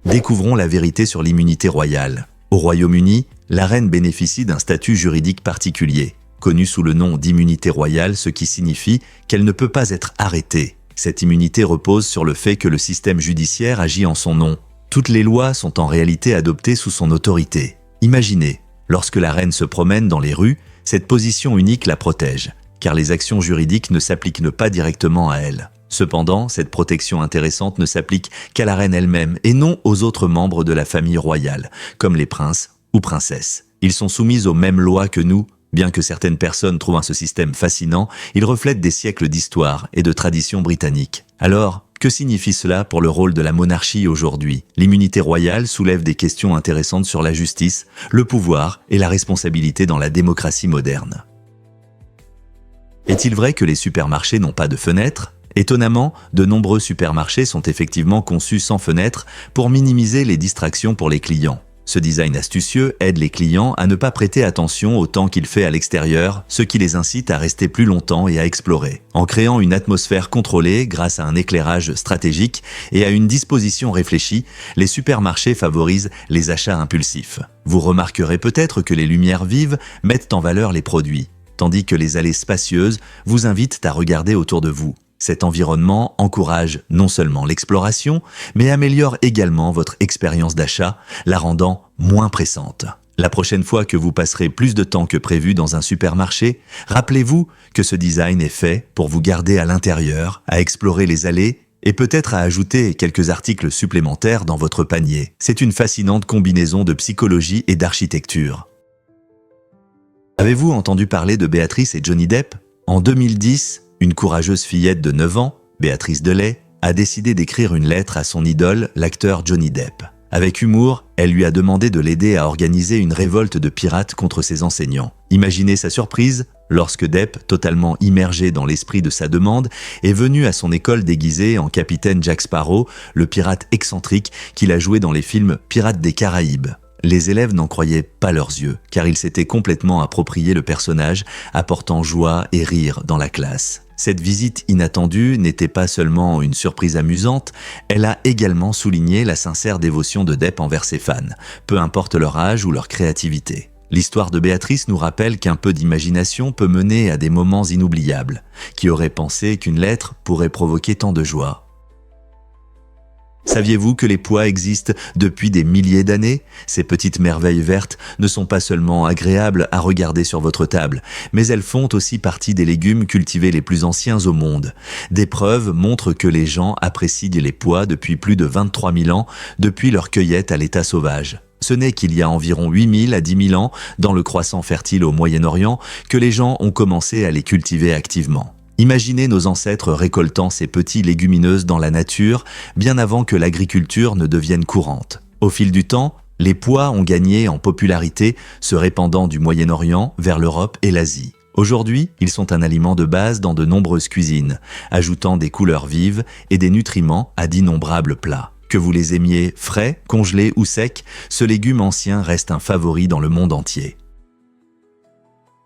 Découvrons la vérité sur l'immunité royale. Au Royaume-Uni, la reine bénéficie d'un statut juridique particulier, connu sous le nom d'immunité royale, ce qui signifie qu'elle ne peut pas être arrêtée. Cette immunité repose sur le fait que le système judiciaire agit en son nom. Toutes les lois sont en réalité adoptées sous son autorité. Imaginez, lorsque la reine se promène dans les rues, cette position unique la protège, car les actions juridiques ne s'appliquent pas directement à elle. Cependant, cette protection intéressante ne s'applique qu'à la reine elle-même et non aux autres membres de la famille royale, comme les princes ou princesses. Ils sont soumis aux mêmes lois que nous. Bien que certaines personnes trouvent ce système fascinant, il reflète des siècles d'histoire et de traditions britanniques. Alors, que signifie cela pour le rôle de la monarchie aujourd'hui ? L'immunité royale soulève des questions intéressantes sur la justice, le pouvoir et la responsabilité dans la démocratie moderne. Est-il vrai que les supermarchés n'ont pas de fenêtres ? Étonnamment, de nombreux supermarchés sont effectivement conçus sans fenêtres pour minimiser les distractions pour les clients. Ce design astucieux aide les clients à ne pas prêter attention au temps qu'il fait à l'extérieur, ce qui les incite à rester plus longtemps et à explorer. En créant une atmosphère contrôlée grâce à un éclairage stratégique et à une disposition réfléchie, les supermarchés favorisent les achats impulsifs. Vous remarquerez peut-être que les lumières vives mettent en valeur les produits, tandis que les allées spacieuses vous invitent à regarder autour de vous. Cet environnement encourage non seulement l'exploration, mais améliore également votre expérience d'achat, la rendant moins pressante. La prochaine fois que vous passerez plus de temps que prévu dans un supermarché, rappelez-vous que ce design est fait pour vous garder à l'intérieur, à explorer les allées et peut-être à ajouter quelques articles supplémentaires dans votre panier. C'est une fascinante combinaison de psychologie et d'architecture. Avez-vous entendu parler de Béatrice et Johnny Depp ? En 2010, une courageuse fillette de 9 ans, Béatrice Delay, a décidé d'écrire une lettre à son idole, l'acteur Johnny Depp. Avec humour, elle lui a demandé de l'aider à organiser une révolte de pirates contre ses enseignants. Imaginez sa surprise lorsque Depp, totalement immergé dans l'esprit de sa demande, est venu à son école déguisé en capitaine Jack Sparrow, le pirate excentrique qu'il a joué dans les films Pirates des Caraïbes. Les élèves n'en croyaient pas leurs yeux, car il s'était complètement approprié le personnage, apportant joie et rire dans la classe. Cette visite inattendue n'était pas seulement une surprise amusante, elle a également souligné la sincère dévotion de Depp envers ses fans, peu importe leur âge ou leur créativité. L'histoire de Béatrice nous rappelle qu'un peu d'imagination peut mener à des moments inoubliables. Qui aurait pensé qu'une lettre pourrait provoquer tant de joie ? Saviez-vous que les pois existent depuis des milliers d'années ? Ces petites merveilles vertes ne sont pas seulement agréables à regarder sur votre table, mais elles font aussi partie des légumes cultivés les plus anciens au monde. Des preuves montrent que les gens apprécient les pois depuis plus de 23 000 ans, depuis leur cueillette à l'état sauvage. Ce n'est qu'il y a environ 8 000 à 10 000 ans, dans le croissant fertile au Moyen-Orient, que les gens ont commencé à les cultiver activement. Imaginez nos ancêtres récoltant ces petits légumineuses dans la nature, bien avant que l'agriculture ne devienne courante. Au fil du temps, les pois ont gagné en popularité, se répandant du Moyen-Orient vers l'Europe et l'Asie. Aujourd'hui, ils sont un aliment de base dans de nombreuses cuisines, ajoutant des couleurs vives et des nutriments à d'innombrables plats. Que vous les aimiez frais, congelés ou secs, ce légume ancien reste un favori dans le monde entier.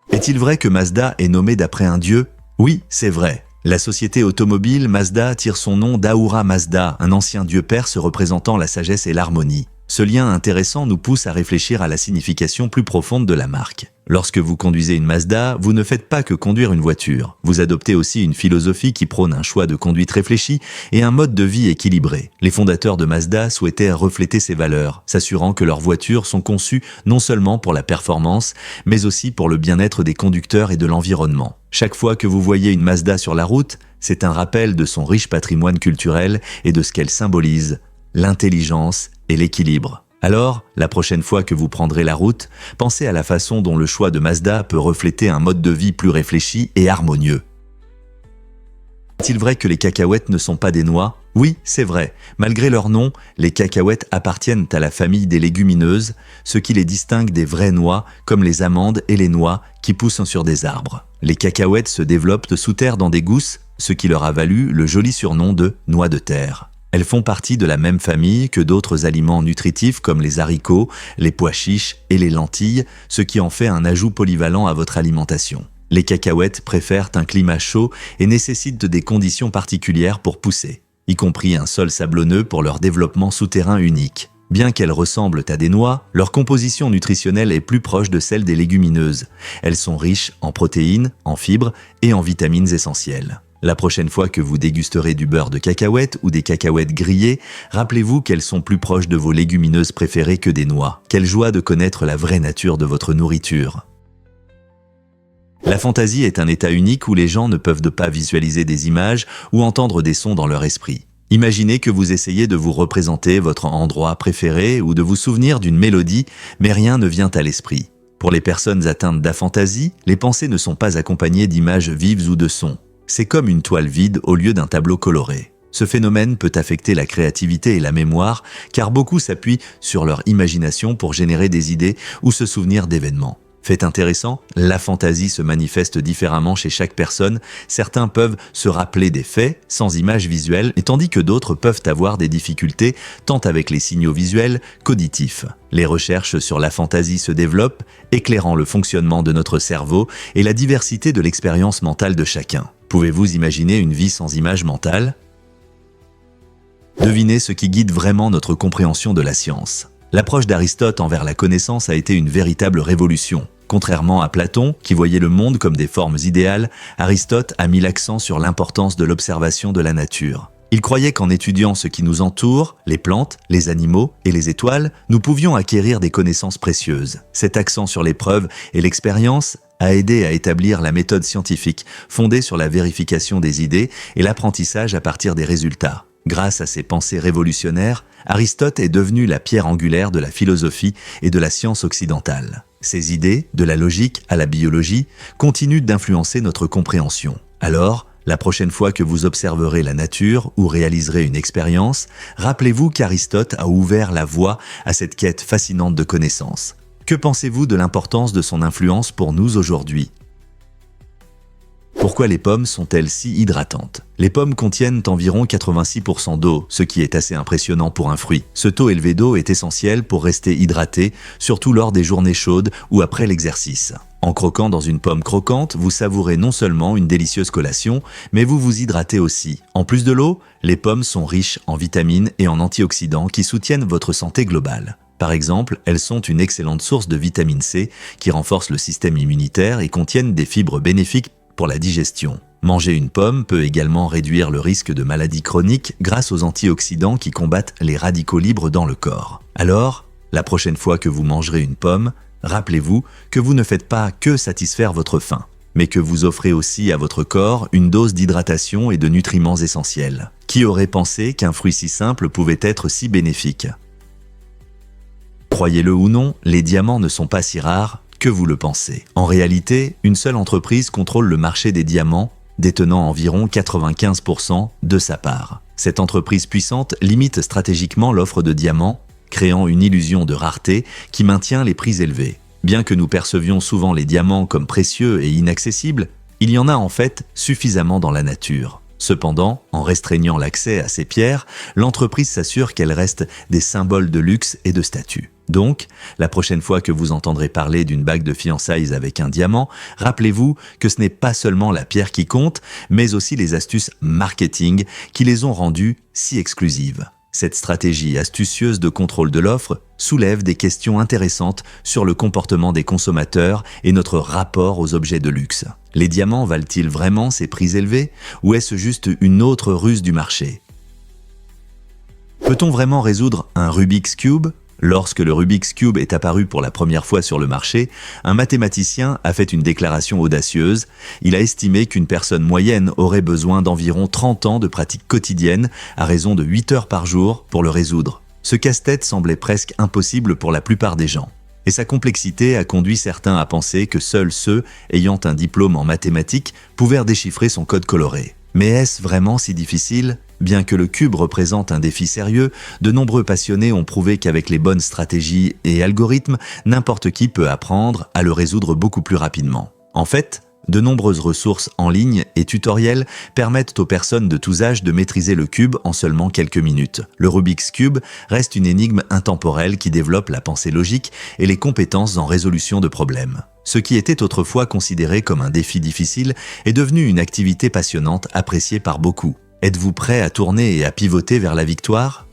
Est-il vrai que Mazda est nommé d'après un dieu ? Oui, c'est vrai. La société automobile Mazda tire son nom d'Ahura Mazda, un ancien dieu perse représentant la sagesse et l'harmonie. Ce lien intéressant nous pousse à réfléchir à la signification plus profonde de la marque. Lorsque vous conduisez une Mazda, vous ne faites pas que conduire une voiture. Vous adoptez aussi une philosophie qui prône un choix de conduite réfléchi et un mode de vie équilibré. Les fondateurs de Mazda souhaitaient refléter ces valeurs, s'assurant que leurs voitures sont conçues non seulement pour la performance, mais aussi pour le bien-être des conducteurs et de l'environnement. Chaque fois que vous voyez une Mazda sur la route, c'est un rappel de son riche patrimoine culturel et de ce qu'elle symbolise, l'intelligence et l'équilibre. Alors, la prochaine fois que vous prendrez la route, pensez à la façon dont le choix de Mazda peut refléter un mode de vie plus réfléchi et harmonieux. Est-il vrai que les cacahuètes ne sont pas des noix ? Oui, c'est vrai. Malgré leur nom, les cacahuètes appartiennent à la famille des légumineuses, ce qui les distingue des vraies noix, comme les amandes et les noix qui poussent sur des arbres. Les cacahuètes se développent sous terre dans des gousses, ce qui leur a valu le joli surnom de noix de terre. Elles font partie de la même famille que d'autres aliments nutritifs comme les haricots, les pois chiches et les lentilles, ce qui en fait un ajout polyvalent à votre alimentation. Les cacahuètes préfèrent un climat chaud et nécessitent des conditions particulières pour pousser, y compris un sol sablonneux pour leur développement souterrain unique. Bien qu'elles ressemblent à des noix, leur composition nutritionnelle est plus proche de celle des légumineuses. Elles sont riches en protéines, en fibres et en vitamines essentielles. La prochaine fois que vous dégusterez du beurre de cacahuète ou des cacahuètes grillées, rappelez-vous qu'elles sont plus proches de vos légumineuses préférées que des noix. Quelle joie de connaître la vraie nature de votre nourriture. La fantaisie est un état unique où les gens ne peuvent pas visualiser des images ou entendre des sons dans leur esprit. Imaginez que vous essayez de vous représenter votre endroit préféré ou de vous souvenir d'une mélodie, mais rien ne vient à l'esprit. Pour les personnes atteintes d'aphantasie, les pensées ne sont pas accompagnées d'images vives ou de sons. C'est comme une toile vide au lieu d'un tableau coloré. Ce phénomène peut affecter la créativité et la mémoire, car beaucoup s'appuient sur leur imagination pour générer des idées ou se souvenir d'événements. Fait intéressant, la fantaisie se manifeste différemment chez chaque personne. Certains peuvent se rappeler des faits sans images visuelles, tandis que d'autres peuvent avoir des difficultés tant avec les signaux visuels qu'auditifs. Les recherches sur la fantaisie se développent, éclairant le fonctionnement de notre cerveau et la diversité de l'expérience mentale de chacun. Pouvez-vous imaginer une vie sans images mentales ? Devinez ce qui guide vraiment notre compréhension de la science. L'approche d'Aristote envers la connaissance a été une véritable révolution. Contrairement à Platon, qui voyait le monde comme des formes idéales, Aristote a mis l'accent sur l'importance de l'observation de la nature. Il croyait qu'en étudiant ce qui nous entoure, les plantes, les animaux et les étoiles, nous pouvions acquérir des connaissances précieuses. Cet accent sur les preuves et l'expérience a aidé à établir la méthode scientifique fondée sur la vérification des idées et l'apprentissage à partir des résultats. Grâce à ses pensées révolutionnaires, Aristote est devenu la pierre angulaire de la philosophie et de la science occidentale. Ses idées, de la logique à la biologie, continuent d'influencer notre compréhension. Alors, la prochaine fois que vous observerez la nature ou réaliserez une expérience, rappelez-vous qu'Aristote a ouvert la voie à cette quête fascinante de connaissances. Que pensez-vous de l'importance de son influence pour nous aujourd'hui ? Pourquoi les pommes sont-elles si hydratantes ? Les pommes contiennent environ 86% d'eau, ce qui est assez impressionnant pour un fruit. Ce taux élevé d'eau est essentiel pour rester hydraté, surtout lors des journées chaudes ou après l'exercice. En croquant dans une pomme croquante, vous savourez non seulement une délicieuse collation, mais vous vous hydratez aussi. En plus de l'eau, les pommes sont riches en vitamines et en antioxydants qui soutiennent votre santé globale. Par exemple, elles sont une excellente source de vitamine C qui renforce le système immunitaire et contiennent des fibres bénéfiques pour la digestion. Manger une pomme peut également réduire le risque de maladies chroniques grâce aux antioxydants qui combattent les radicaux libres dans le corps. Alors, la prochaine fois que vous mangerez une pomme, rappelez-vous que vous ne faites pas que satisfaire votre faim, mais que vous offrez aussi à votre corps une dose d'hydratation et de nutriments essentiels. Qui aurait pensé qu'un fruit si simple pouvait être si bénéfique ? Croyez-le ou non, les diamants ne sont pas si rares que vous le pensez. En réalité, une seule entreprise contrôle le marché des diamants, détenant environ 95% de sa part. Cette entreprise puissante limite stratégiquement l'offre de diamants, créant une illusion de rareté qui maintient les prix élevés. Bien que nous percevions souvent les diamants comme précieux et inaccessibles, il y en a en fait suffisamment dans la nature. Cependant, en restreignant l'accès à ces pierres, l'entreprise s'assure qu'elles restent des symboles de luxe et de statut. Donc, la prochaine fois que vous entendrez parler d'une bague de fiançailles avec un diamant, rappelez-vous que ce n'est pas seulement la pierre qui compte, mais aussi les astuces marketing qui les ont rendues si exclusives. Cette stratégie astucieuse de contrôle de l'offre soulève des questions intéressantes sur le comportement des consommateurs et notre rapport aux objets de luxe. Les diamants valent-ils vraiment ces prix élevés ou est-ce juste une autre ruse du marché ? Peut-on vraiment résoudre un Rubik's Cube ? Lorsque le Rubik's Cube est apparu pour la première fois sur le marché, un mathématicien a fait une déclaration audacieuse. Il a estimé qu'une personne moyenne aurait besoin d'environ 30 ans de pratique quotidienne à raison de 8 heures par jour pour le résoudre. Ce casse-tête semblait presque impossible pour la plupart des gens. Et sa complexité a conduit certains à penser que seuls ceux ayant un diplôme en mathématiques pouvaient déchiffrer son code coloré. Mais est-ce vraiment si difficile ? Bien que le cube représente un défi sérieux, de nombreux passionnés ont prouvé qu'avec les bonnes stratégies et algorithmes, n'importe qui peut apprendre à le résoudre beaucoup plus rapidement. En fait, de nombreuses ressources en ligne et tutoriels permettent aux personnes de tous âges de maîtriser le cube en seulement quelques minutes. Le Rubik's Cube reste une énigme intemporelle qui développe la pensée logique et les compétences en résolution de problèmes. Ce qui était autrefois considéré comme un défi difficile est devenu une activité passionnante appréciée par beaucoup. Êtes-vous prêt à tourner et à pivoter vers la victoire ?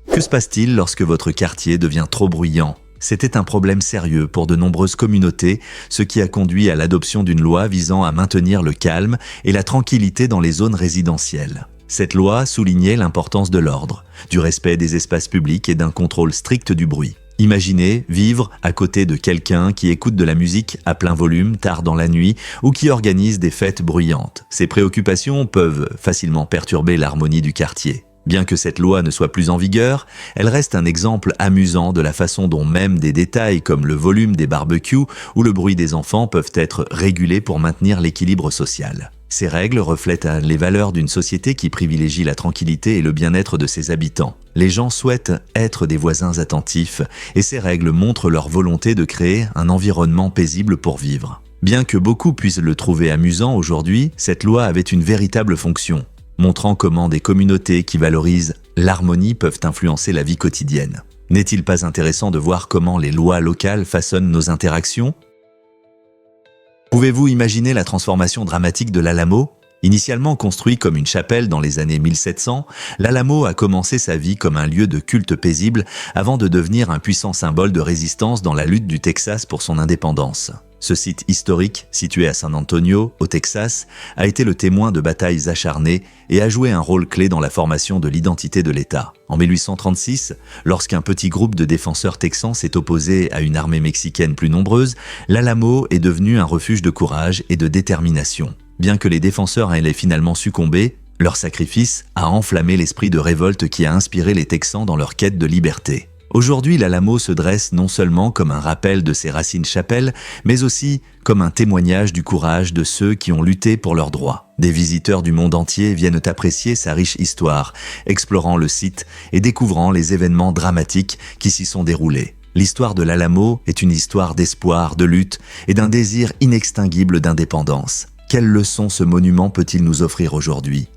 Que se passe-t-il lorsque votre quartier devient trop bruyant ? C'était un problème sérieux pour de nombreuses communautés, ce qui a conduit à l'adoption d'une loi visant à maintenir le calme et la tranquillité dans les zones résidentielles. Cette loi soulignait l'importance de l'ordre, du respect des espaces publics et d'un contrôle strict du bruit. Imaginez vivre à côté de quelqu'un qui écoute de la musique à plein volume tard dans la nuit ou qui organise des fêtes bruyantes. Ces préoccupations peuvent facilement perturber l'harmonie du quartier. Bien que cette loi ne soit plus en vigueur, elle reste un exemple amusant de la façon dont même des détails comme le volume des barbecues ou le bruit des enfants peuvent être régulés pour maintenir l'équilibre social. Ces règles reflètent les valeurs d'une société qui privilégie la tranquillité et le bien-être de ses habitants. Les gens souhaitent être des voisins attentifs et ces règles montrent leur volonté de créer un environnement paisible pour vivre. Bien que beaucoup puissent le trouver amusant aujourd'hui, cette loi avait une véritable fonction, montrant comment des communautés qui valorisent l'harmonie peuvent influencer la vie quotidienne. N'est-il pas intéressant de voir comment les lois locales façonnent nos interactions ? Pouvez-vous imaginer la transformation dramatique de l'Alamo ? Initialement construit comme une chapelle dans les années 1700, l'Alamo a commencé sa vie comme un lieu de culte paisible avant de devenir un puissant symbole de résistance dans la lutte du Texas pour son indépendance. Ce site historique, situé à San Antonio, au Texas, a été le témoin de batailles acharnées et a joué un rôle clé dans la formation de l'identité de l'État. En 1836, lorsqu'un petit groupe de défenseurs texans s'est opposé à une armée mexicaine plus nombreuse, l'Alamo est devenu un refuge de courage et de détermination. Bien que les défenseurs aient finalement succombé, leur sacrifice a enflammé l'esprit de révolte qui a inspiré les Texans dans leur quête de liberté. Aujourd'hui, l'Alamo se dresse non seulement comme un rappel de ses racines chapelles, mais aussi comme un témoignage du courage de ceux qui ont lutté pour leurs droits. Des visiteurs du monde entier viennent apprécier sa riche histoire, explorant le site et découvrant les événements dramatiques qui s'y sont déroulés. L'histoire de l'Alamo est une histoire d'espoir, de lutte et d'un désir inextinguible d'indépendance. Quelle leçon ce monument peut-il nous offrir aujourd'hui ?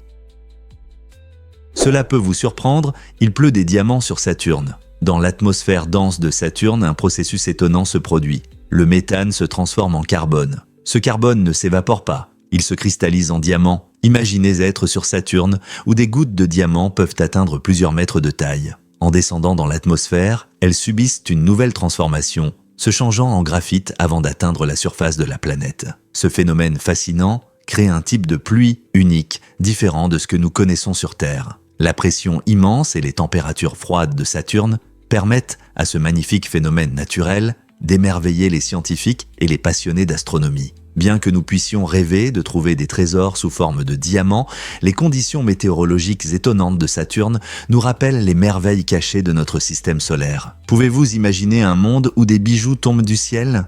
Cela peut vous surprendre, il pleut des diamants sur Saturne. Dans l'atmosphère dense de Saturne, un processus étonnant se produit. Le méthane se transforme en carbone. Ce carbone ne s'évapore pas, il se cristallise en diamant. Imaginez être sur Saturne, où des gouttes de diamant peuvent atteindre plusieurs mètres de taille. En descendant dans l'atmosphère, elles subissent une nouvelle transformation, se changeant en graphite avant d'atteindre la surface de la planète. Ce phénomène fascinant crée un type de pluie unique, différent de ce que nous connaissons sur Terre. La pression immense et les températures froides de Saturne permettent à ce magnifique phénomène naturel d'émerveiller les scientifiques et les passionnés d'astronomie. Bien que nous puissions rêver de trouver des trésors sous forme de diamants, les conditions météorologiques étonnantes de Saturne nous rappellent les merveilles cachées de notre système solaire. Pouvez-vous imaginer un monde où des bijoux tombent du ciel ?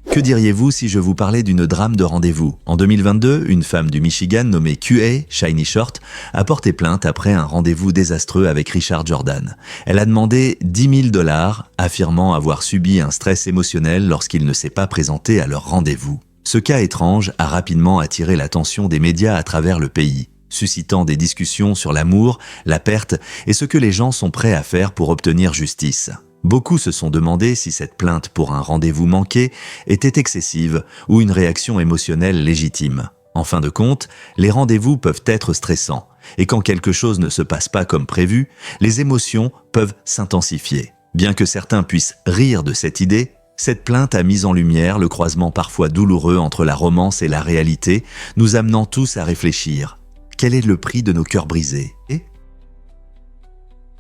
Que diriez-vous si je vous parlais d'une drame de rendez-vous ? En 2022, une femme du Michigan nommée Q.A. Shiny Short a porté plainte après un rendez-vous désastreux avec Richard Jordan. Elle a demandé 10 000 $, affirmant avoir subi un stress émotionnel lorsqu'il ne s'est pas présenté à leur rendez-vous. Ce cas étrange a rapidement attiré l'attention des médias à travers le pays, suscitant des discussions sur l'amour, la perte et ce que les gens sont prêts à faire pour obtenir justice. Beaucoup se sont demandé si cette plainte pour un rendez-vous manqué était excessive ou une réaction émotionnelle légitime. En fin de compte, les rendez-vous peuvent être stressants, et quand quelque chose ne se passe pas comme prévu, les émotions peuvent s'intensifier. Bien que certains puissent rire de cette idée, cette plainte a mis en lumière le croisement parfois douloureux entre la romance et la réalité, nous amenant tous à réfléchir. Quel est le prix de nos cœurs brisés ?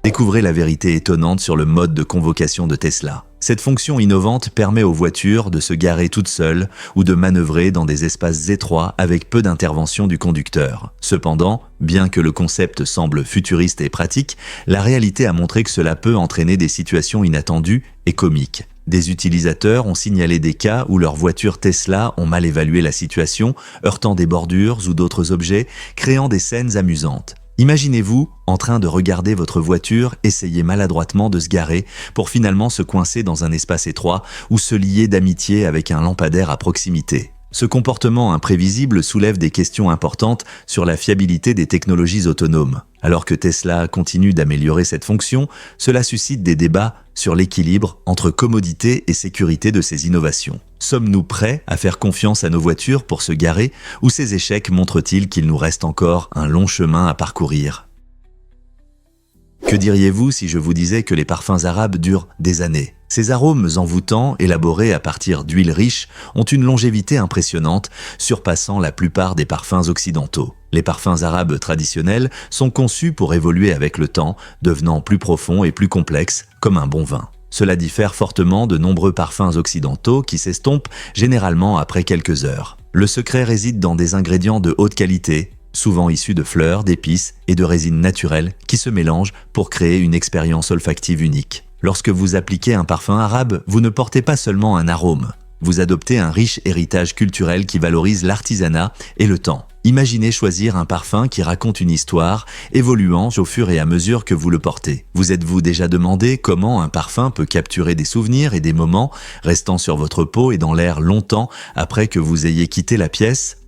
Découvrez la vérité étonnante sur le mode de convocation de Tesla. Cette fonction innovante permet aux voitures de se garer toutes seules ou de manœuvrer dans des espaces étroits avec peu d'intervention du conducteur. Cependant, bien que le concept semble futuriste et pratique, la réalité a montré que cela peut entraîner des situations inattendues et comiques. Des utilisateurs ont signalé des cas où leurs voitures Tesla ont mal évalué la situation, heurtant des bordures ou d'autres objets, créant des scènes amusantes. Imaginez-vous en train de regarder votre voiture essayer maladroitement de se garer pour finalement se coincer dans un espace étroit ou se lier d'amitié avec un lampadaire à proximité. Ce comportement imprévisible soulève des questions importantes sur la fiabilité des technologies autonomes. Alors que Tesla continue d'améliorer cette fonction, cela suscite des débats sur l'équilibre entre commodité et sécurité de ces innovations. Sommes-nous prêts à faire confiance à nos voitures pour se garer ou ces échecs montrent-ils qu'il nous reste encore un long chemin à parcourir ? Que diriez-vous si je vous disais que les parfums arabes durent des années ? Ces arômes envoûtants, élaborés à partir d'huiles riches, ont une longévité impressionnante, surpassant la plupart des parfums occidentaux. Les parfums arabes traditionnels sont conçus pour évoluer avec le temps, devenant plus profonds et plus complexes, comme un bon vin. Cela diffère fortement de nombreux parfums occidentaux qui s'estompent généralement après quelques heures. Le secret réside dans des ingrédients de haute qualité, souvent issus de fleurs, d'épices et de résines naturelles qui se mélangent pour créer une expérience olfactive unique. Lorsque vous appliquez un parfum arabe, vous ne portez pas seulement un arôme, vous adoptez un riche héritage culturel qui valorise l'artisanat et le temps. Imaginez choisir un parfum qui raconte une histoire, évoluant au fur et à mesure que vous le portez. Vous êtes-vous déjà demandé comment un parfum peut capturer des souvenirs et des moments, restant sur votre peau et dans l'air longtemps après que vous ayez quitté la pièce ?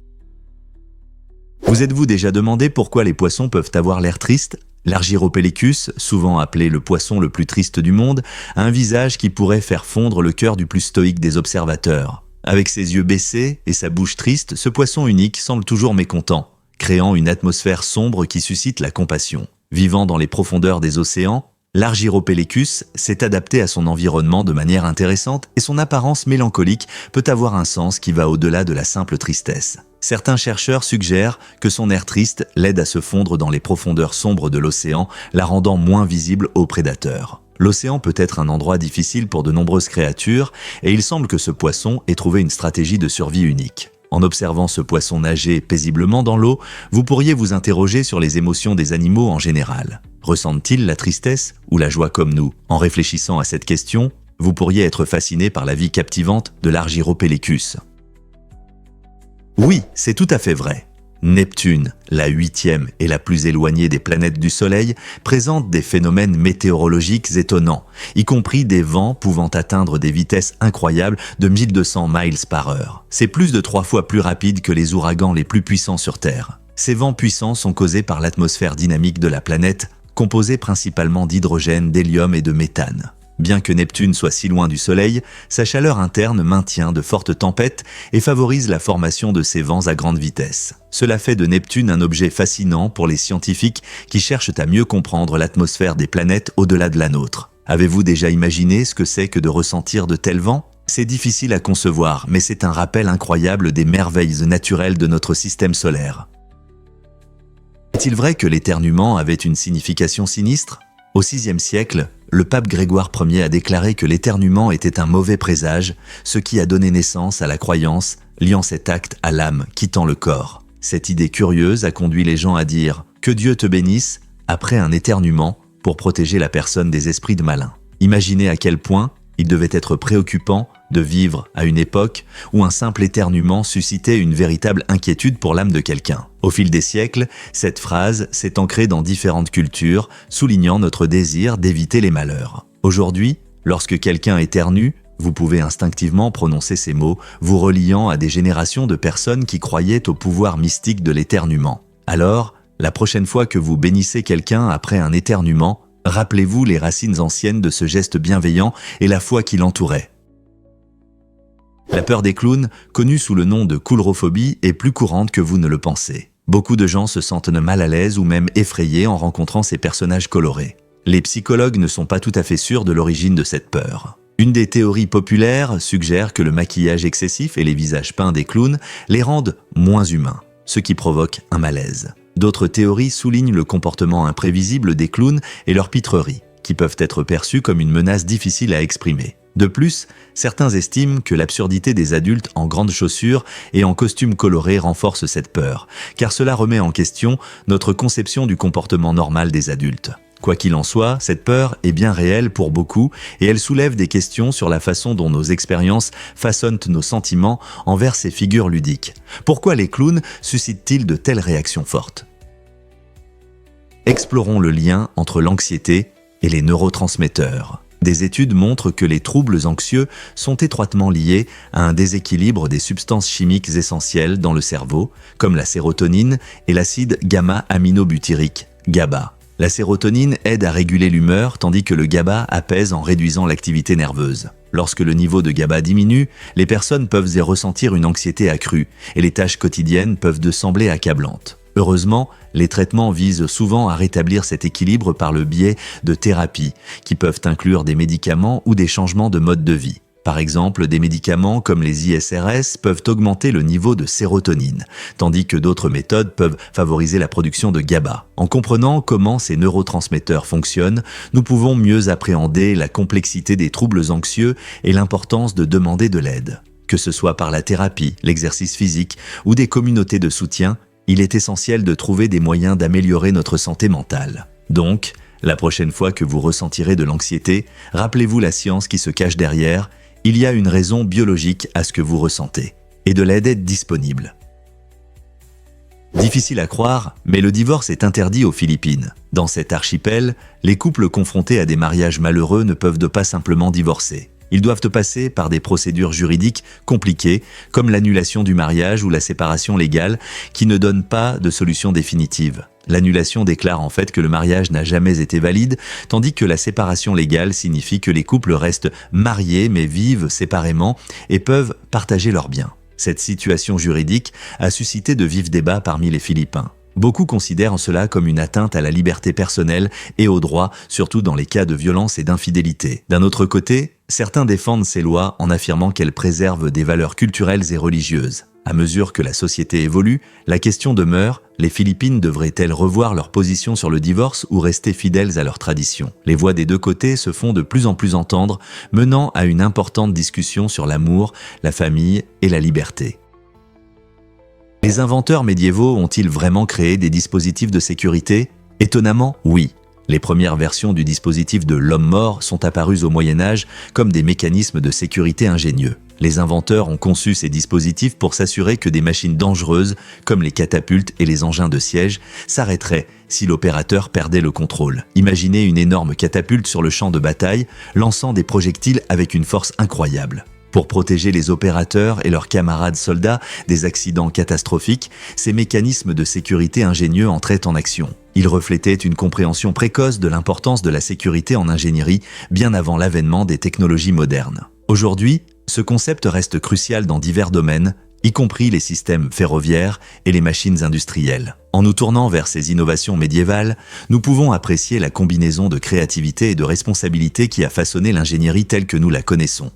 Vous êtes-vous déjà demandé pourquoi les poissons peuvent avoir l'air triste ? L'Argyropellicus, souvent appelé le poisson le plus triste du monde, a un visage qui pourrait faire fondre le cœur du plus stoïque des observateurs. Avec ses yeux baissés et sa bouche triste, ce poisson unique semble toujours mécontent, créant une atmosphère sombre qui suscite la compassion. Vivant dans les profondeurs des océans, l'Argyropellicus s'est adapté à son environnement de manière intéressante et son apparence mélancolique peut avoir un sens qui va au-delà de la simple tristesse. Certains chercheurs suggèrent que son air triste l'aide à se fondre dans les profondeurs sombres de l'océan, la rendant moins visible aux prédateurs. L'océan peut être un endroit difficile pour de nombreuses créatures et il semble que ce poisson ait trouvé une stratégie de survie unique. En observant ce poisson nager paisiblement dans l'eau, vous pourriez vous interroger sur les émotions des animaux en général. Ressentent-ils la tristesse ou la joie comme nous ? En réfléchissant à cette question, vous pourriez être fasciné par la vie captivante de l'Argyropellicus. Oui, c'est tout à fait vrai. Neptune, la 8e et la plus éloignée des planètes du Soleil, présente des phénomènes météorologiques étonnants, y compris des vents pouvant atteindre des vitesses incroyables de 1200 miles par heure. C'est plus de 3 fois plus rapide que les ouragans les plus puissants sur Terre. Ces vents puissants sont causés par l'atmosphère dynamique de la planète, composée principalement d'hydrogène, d'hélium et de méthane. Bien que Neptune soit si loin du Soleil, sa chaleur interne maintient de fortes tempêtes et favorise la formation de ces vents à grande vitesse. Cela fait de Neptune un objet fascinant pour les scientifiques qui cherchent à mieux comprendre l'atmosphère des planètes au-delà de la nôtre. Avez-vous déjà imaginé ce que c'est que de ressentir de tels vents ? C'est difficile à concevoir, mais c'est un rappel incroyable des merveilles naturelles de notre système solaire. Est-il vrai que l'éternuement avait une signification sinistre ? Au VIe siècle, le pape Grégoire Ier a déclaré que l'éternuement était un mauvais présage, ce qui a donné naissance à la croyance liant cet acte à l'âme quittant le corps. Cette idée curieuse a conduit les gens à dire « Que Dieu te bénisse » après un éternuement pour protéger la personne des esprits de malins. Imaginez à quel point il devait être préoccupant de vivre à une époque où un simple éternuement suscitait une véritable inquiétude pour l'âme de quelqu'un. Au fil des siècles, cette phrase s'est ancrée dans différentes cultures, soulignant notre désir d'éviter les malheurs. Aujourd'hui, lorsque quelqu'un éternue, vous pouvez instinctivement prononcer ces mots, vous reliant à des générations de personnes qui croyaient au pouvoir mystique de l'éternuement. Alors, la prochaine fois que vous bénissez quelqu'un après un éternuement, rappelez-vous les racines anciennes de ce geste bienveillant et la foi qui l'entourait. La peur des clowns, connue sous le nom de coulrophobie, est plus courante que vous ne le pensez. Beaucoup de gens se sentent mal à l'aise ou même effrayés en rencontrant ces personnages colorés. Les psychologues ne sont pas tout à fait sûrs de l'origine de cette peur. Une des théories populaires suggère que le maquillage excessif et les visages peints des clowns les rendent moins humains, ce qui provoque un malaise. D'autres théories soulignent le comportement imprévisible des clowns et leur pitrerie, qui peuvent être perçus comme une menace difficile à exprimer. De plus, certains estiment que l'absurdité des adultes en grandes chaussures et en costumes colorés renforce cette peur, car cela remet en question notre conception du comportement normal des adultes. Quoi qu'il en soit, cette peur est bien réelle pour beaucoup et elle soulève des questions sur la façon dont nos expériences façonnent nos sentiments envers ces figures ludiques. Pourquoi les clowns suscitent-ils de telles réactions fortes ? Explorons le lien entre l'anxiété et les neurotransmetteurs. Des études montrent que les troubles anxieux sont étroitement liés à un déséquilibre des substances chimiques essentielles dans le cerveau, comme la sérotonine et l'acide gamma-aminobutyrique, GABA. La sérotonine aide à réguler l'humeur, tandis que le GABA apaise en réduisant l'activité nerveuse. Lorsque le niveau de GABA diminue, les personnes peuvent y ressentir une anxiété accrue, et les tâches quotidiennes peuvent sembler accablantes. Heureusement, les traitements visent souvent à rétablir cet équilibre par le biais de thérapies, qui peuvent inclure des médicaments ou des changements de mode de vie. Par exemple, des médicaments comme les ISRS peuvent augmenter le niveau de sérotonine, tandis que d'autres méthodes peuvent favoriser la production de GABA. En comprenant comment ces neurotransmetteurs fonctionnent, nous pouvons mieux appréhender la complexité des troubles anxieux et l'importance de demander de l'aide. Que ce soit par la thérapie, l'exercice physique ou des communautés de soutien, il est essentiel de trouver des moyens d'améliorer notre santé mentale. Donc, la prochaine fois que vous ressentirez de l'anxiété, rappelez-vous la science qui se cache derrière il y a une raison biologique à ce que vous ressentez, et de l'aide est disponible. Difficile à croire, mais le divorce est interdit aux Philippines. Dans cet archipel, les couples confrontés à des mariages malheureux ne peuvent pas simplement divorcer. Ils doivent passer par des procédures juridiques compliquées, comme l'annulation du mariage ou la séparation légale, qui ne donnent pas de solution définitive. L'annulation déclare en fait que le mariage n'a jamais été valide, tandis que la séparation légale signifie que les couples restent mariés mais vivent séparément et peuvent partager leurs biens. Cette situation juridique a suscité de vifs débats parmi les Philippins. Beaucoup considèrent cela comme une atteinte à la liberté personnelle et aux droits, surtout dans les cas de violence et d'infidélité. D'un autre côté, certains défendent ces lois en affirmant qu'elles préservent des valeurs culturelles et religieuses. À mesure que la société évolue, la question demeure, les Philippines devraient-elles revoir leur position sur le divorce ou rester fidèles à leurs traditions? Les voix des deux côtés se font de plus en plus entendre, menant à une importante discussion sur l'amour, la famille et la liberté. Les inventeurs médiévaux ont-ils vraiment créé des dispositifs de sécurité? Étonnamment, oui. Les premières versions du dispositif de l'homme mort sont apparues au Moyen-Âge comme des mécanismes de sécurité ingénieux. Les inventeurs ont conçu ces dispositifs pour s'assurer que des machines dangereuses, comme les catapultes et les engins de siège, s'arrêteraient si l'opérateur perdait le contrôle. Imaginez une énorme catapulte sur le champ de bataille, lançant des projectiles avec une force incroyable. Pour protéger les opérateurs et leurs camarades soldats des accidents catastrophiques, ces mécanismes de sécurité ingénieux entraient en action. Ils reflétaient une compréhension précoce de l'importance de la sécurité en ingénierie, bien avant l'avènement des technologies modernes. Aujourd'hui, ce concept reste crucial dans divers domaines, y compris les systèmes ferroviaires et les machines industrielles. En nous tournant vers ces innovations médiévales, nous pouvons apprécier la combinaison de créativité et de responsabilité qui a façonné l'ingénierie telle que nous la connaissons.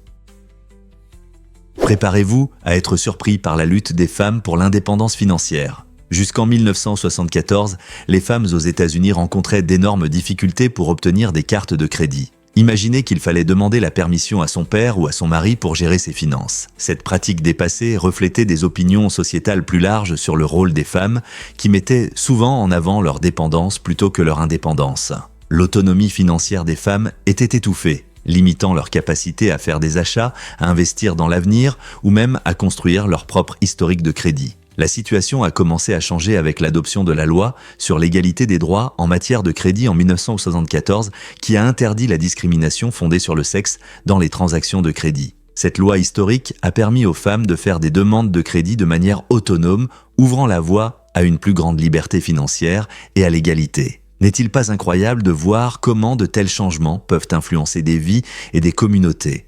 Préparez-vous à être surpris par la lutte des femmes pour l'indépendance financière. Jusqu'en 1974, les femmes aux États-Unis rencontraient d'énormes difficultés pour obtenir des cartes de crédit. Imaginez qu'il fallait demander la permission à son père ou à son mari pour gérer ses finances. Cette pratique dépassée reflétait des opinions sociétales plus larges sur le rôle des femmes, qui mettaient souvent en avant leur dépendance plutôt que leur indépendance. L'autonomie financière des femmes était étouffée, limitant leur capacité à faire des achats, à investir dans l'avenir ou même à construire leur propre historique de crédit. La situation a commencé à changer avec l'adoption de la loi sur l'égalité des droits en matière de crédit en 1974 qui a interdit la discrimination fondée sur le sexe dans les transactions de crédit. Cette loi historique a permis aux femmes de faire des demandes de crédit de manière autonome, ouvrant la voie à une plus grande liberté financière et à l'égalité. N'est-il pas incroyable de voir comment de tels changements peuvent influencer des vies et des communautés?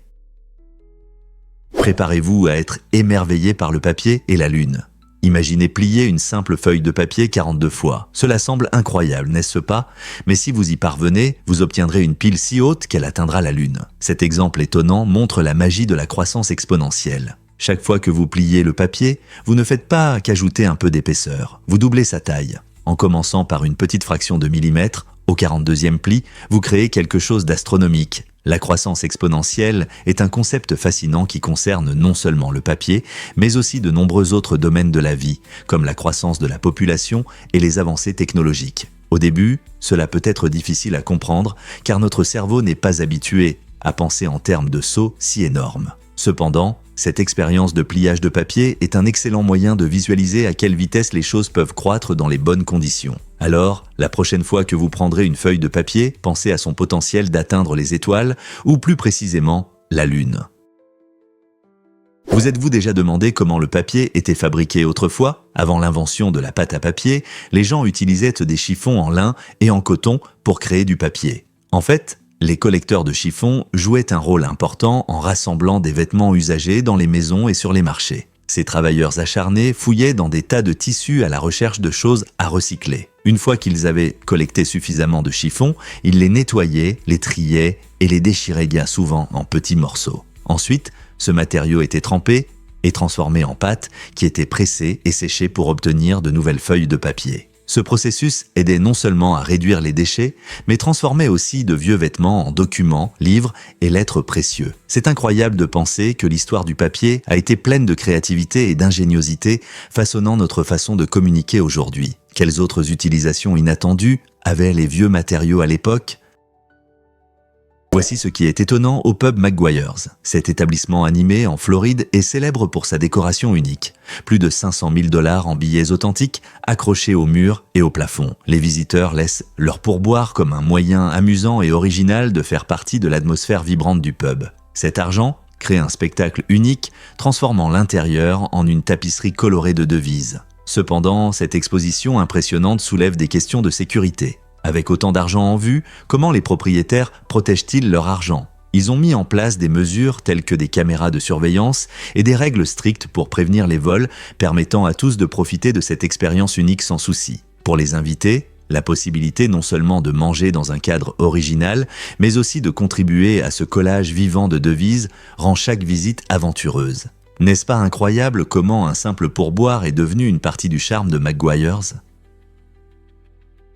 Préparez-vous à être émerveillé par le papier et la lune. Imaginez plier une simple feuille de papier 42 fois. Cela semble incroyable, n'est-ce pas? Mais si vous y parvenez, vous obtiendrez une pile si haute qu'elle atteindra la lune. Cet exemple étonnant montre la magie de la croissance exponentielle. Chaque fois que vous pliez le papier, vous ne faites pas qu'ajouter un peu d'épaisseur, vous doublez sa taille. En commençant par une petite fraction de millimètre, au 42e pli, vous créez quelque chose d'astronomique. La croissance exponentielle est un concept fascinant qui concerne non seulement le papier, mais aussi de nombreux autres domaines de la vie, comme la croissance de la population et les avancées technologiques. Au début, cela peut être difficile à comprendre, car notre cerveau n'est pas habitué à penser en termes de sauts si énormes. Cependant, cette expérience de pliage de papier est un excellent moyen de visualiser à quelle vitesse les choses peuvent croître dans les bonnes conditions. Alors, la prochaine fois que vous prendrez une feuille de papier, pensez à son potentiel d'atteindre les étoiles, ou plus précisément, la Lune. Vous êtes-vous déjà demandé comment le papier était fabriqué autrefois? Avant l'invention de la pâte à papier, les gens utilisaient des chiffons en lin et en coton pour créer du papier. En fait, les collecteurs de chiffons jouaient un rôle important en rassemblant des vêtements usagés dans les maisons et sur les marchés. Ces travailleurs acharnés fouillaient dans des tas de tissus à la recherche de choses à recycler. Une fois qu'ils avaient collecté suffisamment de chiffons, ils les nettoyaient, les triaient et les déchiraient bien souvent en petits morceaux. Ensuite, ce matériau était trempé et transformé en pâte qui était pressée et séchée pour obtenir de nouvelles feuilles de papier. Ce processus aidait non seulement à réduire les déchets, mais transformait aussi de vieux vêtements en documents, livres et lettres précieux. C'est incroyable de penser que l'histoire du papier a été pleine de créativité et d'ingéniosité, façonnant notre façon de communiquer aujourd'hui. Quelles autres utilisations inattendues avaient les vieux matériaux à l'époque? Voici ce qui est étonnant au pub Maguire's. Cet établissement animé en Floride est célèbre pour sa décoration unique. Plus de 500 000 $ en billets authentiques accrochés au mur et au plafond. Les visiteurs laissent leur pourboire comme un moyen amusant et original de faire partie de l'atmosphère vibrante du pub. Cet argent crée un spectacle unique, transformant l'intérieur en une tapisserie colorée de devises. Cependant, cette exposition impressionnante soulève des questions de sécurité. Avec autant d'argent en vue, comment les propriétaires protègent-ils leur argent ? Ils ont mis en place des mesures telles que des caméras de surveillance et des règles strictes pour prévenir les vols, permettant à tous de profiter de cette expérience unique sans souci. Pour les invités, la possibilité non seulement de manger dans un cadre original, mais aussi de contribuer à ce collage vivant de devises rend chaque visite aventureuse. N'est-ce pas incroyable comment un simple pourboire est devenu une partie du charme de Maguire's ?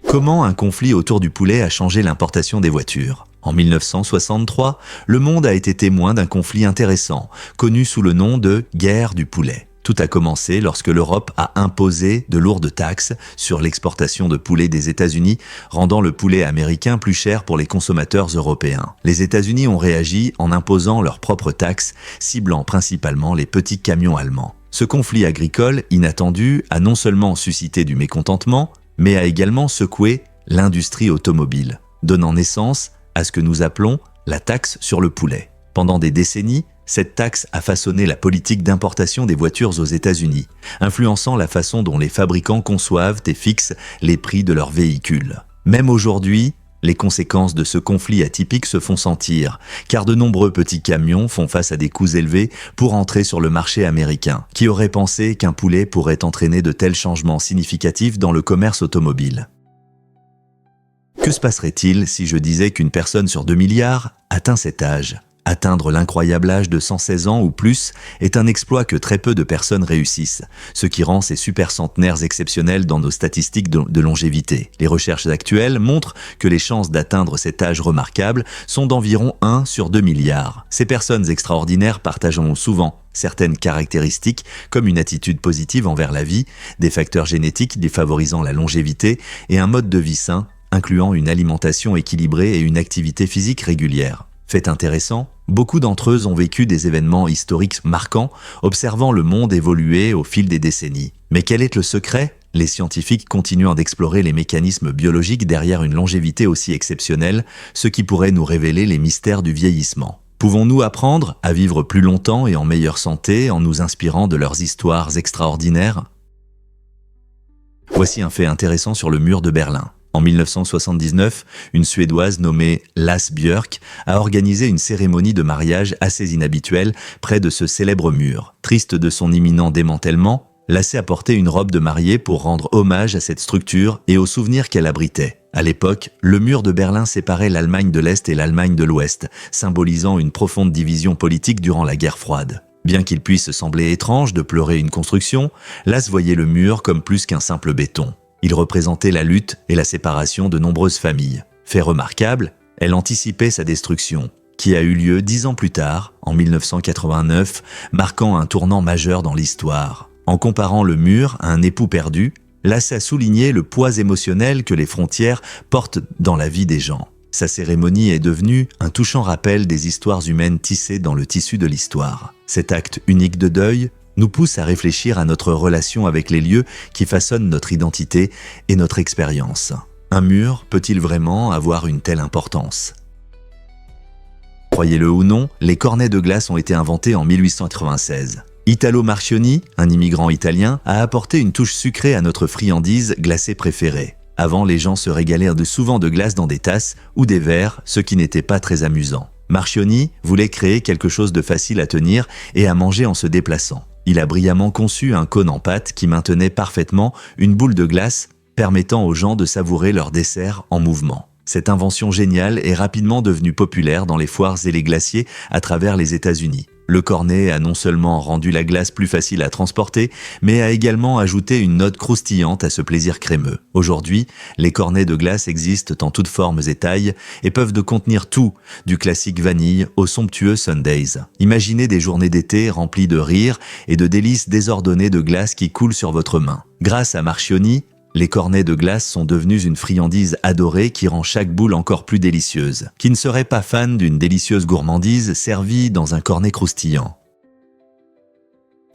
Comment un conflit autour du poulet a changé l'importation des voitures ? En 1963, le monde a été témoin d'un conflit intéressant, connu sous le nom de « guerre du poulet ». Tout a commencé lorsque l'Europe a imposé de lourdes taxes sur l'exportation de poulet des États-Unis, rendant le poulet américain plus cher pour les consommateurs européens. Les États-Unis ont réagi en imposant leurs propres taxes, ciblant principalement les petits camions allemands. Ce conflit agricole inattendu a non seulement suscité du mécontentement, mais a également secoué l'industrie automobile, donnant naissance à ce que nous appelons la taxe sur le poulet. Pendant des décennies, cette taxe a façonné la politique d'importation des voitures aux États-Unis, influençant la façon dont les fabricants conçoivent et fixent les prix de leurs véhicules. Même aujourd'hui, les conséquences de ce conflit atypique se font sentir, car de nombreux petits camions font face à des coûts élevés pour entrer sur le marché américain. Qui aurait pensé qu'un poulet pourrait entraîner de tels changements significatifs dans le commerce automobile ? Que se passerait-il si je disais qu'une personne sur 2 milliards atteint cet âge ? Atteindre l'incroyable âge de 116 ans ou plus est un exploit que très peu de personnes réussissent, ce qui rend ces super centenaires exceptionnels dans nos statistiques de longévité. Les recherches actuelles montrent que les chances d'atteindre cet âge remarquable sont d'environ 1 sur 2 milliards. Ces personnes extraordinaires partageront souvent certaines caractéristiques comme une attitude positive envers la vie, des facteurs génétiques défavorisant la longévité et un mode de vie sain, incluant une alimentation équilibrée et une activité physique régulière. Fait intéressant, beaucoup d'entre eux ont vécu des événements historiques marquants, observant le monde évoluer au fil des décennies. Mais quel est le secret ? Les scientifiques continuent d'explorer les mécanismes biologiques derrière une longévité aussi exceptionnelle, ce qui pourrait nous révéler les mystères du vieillissement. Pouvons-nous apprendre à vivre plus longtemps et en meilleure santé en nous inspirant de leurs histoires extraordinaires ? Voici un fait intéressant sur le mur de Berlin. En 1979, une Suédoise nommée Lasse Björk a organisé une cérémonie de mariage assez inhabituelle près de ce célèbre mur. Triste de son imminent démantèlement, Lasse a porté une robe de mariée pour rendre hommage à cette structure et aux souvenirs qu'elle abritait. À l'époque, le mur de Berlin séparait l'Allemagne de l'Est et l'Allemagne de l'Ouest, symbolisant une profonde division politique durant la guerre froide. Bien qu'il puisse sembler étrange de pleurer une construction, Lasse voyait le mur comme plus qu'un simple béton. Il représentait la lutte et la séparation de nombreuses familles. Fait remarquable, elle anticipait sa destruction, qui a eu lieu 10 ans plus tard, en 1989, marquant un tournant majeur dans l'histoire. En comparant le mur à un époux perdu, Lasse a souligné le poids émotionnel que les frontières portent dans la vie des gens. Sa cérémonie est devenue un touchant rappel des histoires humaines tissées dans le tissu de l'histoire. Cet acte unique de deuil nous pousse à réfléchir à notre relation avec les lieux qui façonnent notre identité et notre expérience. Un mur peut-il vraiment avoir une telle importance ? Croyez-le ou non, les cornets de glace ont été inventés en 1896. Italo Marchionni, un immigrant italien, a apporté une touche sucrée à notre friandise glacée préférée. Avant, les gens se régalaient souvent de glace dans des tasses ou des verres, ce qui n'était pas très amusant. Marchionni voulait créer quelque chose de facile à tenir et à manger en se déplaçant. Il a brillamment conçu un cône en pâte qui maintenait parfaitement une boule de glace, permettant aux gens de savourer leur dessert en mouvement. Cette invention géniale est rapidement devenue populaire dans les foires et les glaciers à travers les États-Unis. Le cornet a non seulement rendu la glace plus facile à transporter, mais a également ajouté une note croustillante à ce plaisir crémeux. Aujourd'hui, les cornets de glace existent en toutes formes et tailles et peuvent contenir tout, du classique vanille au somptueux sundaes. Imaginez des journées d'été remplies de rires et de délices désordonnées de glace qui coulent sur votre main. Grâce à Marchionni, Les cornets de glace sont devenus une friandise adorée qui rend chaque boule encore plus délicieuse. Qui ne serait pas fan d'une délicieuse gourmandise servie dans un cornet croustillant?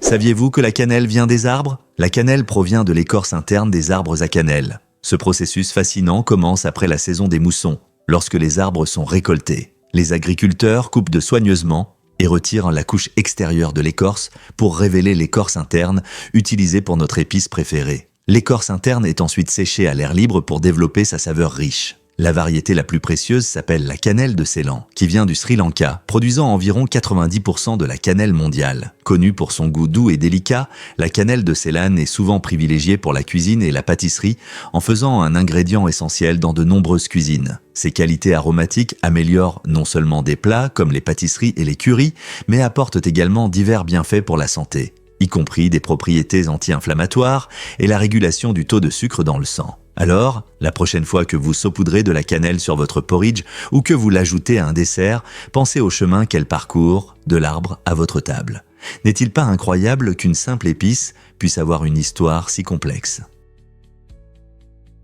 Saviez-vous que la cannelle vient des arbres? La cannelle provient de l'écorce interne des arbres à cannelle. Ce processus fascinant commence après la saison des moussons, lorsque les arbres sont récoltés. Les agriculteurs coupent soigneusement et retirent la couche extérieure de l'écorce pour révéler l'écorce interne utilisée pour notre épice préférée. L'écorce interne est ensuite séchée à l'air libre pour développer sa saveur riche. La variété la plus précieuse s'appelle la cannelle de Ceylan, qui vient du Sri Lanka, produisant environ 90% de la cannelle mondiale. Connue pour son goût doux et délicat, la cannelle de Ceylan est souvent privilégiée pour la cuisine et la pâtisserie, en faisant un ingrédient essentiel dans de nombreuses cuisines. Ses qualités aromatiques améliorent non seulement des plats comme les pâtisseries et les currys, mais apportent également divers bienfaits pour la santé, y compris des propriétés anti-inflammatoires et la régulation du taux de sucre dans le sang. Alors, la prochaine fois que vous saupoudrez de la cannelle sur votre porridge ou que vous l'ajoutez à un dessert, pensez au chemin qu'elle parcourt de l'arbre à votre table. N'est-il pas incroyable qu'une simple épice puisse avoir une histoire si complexe?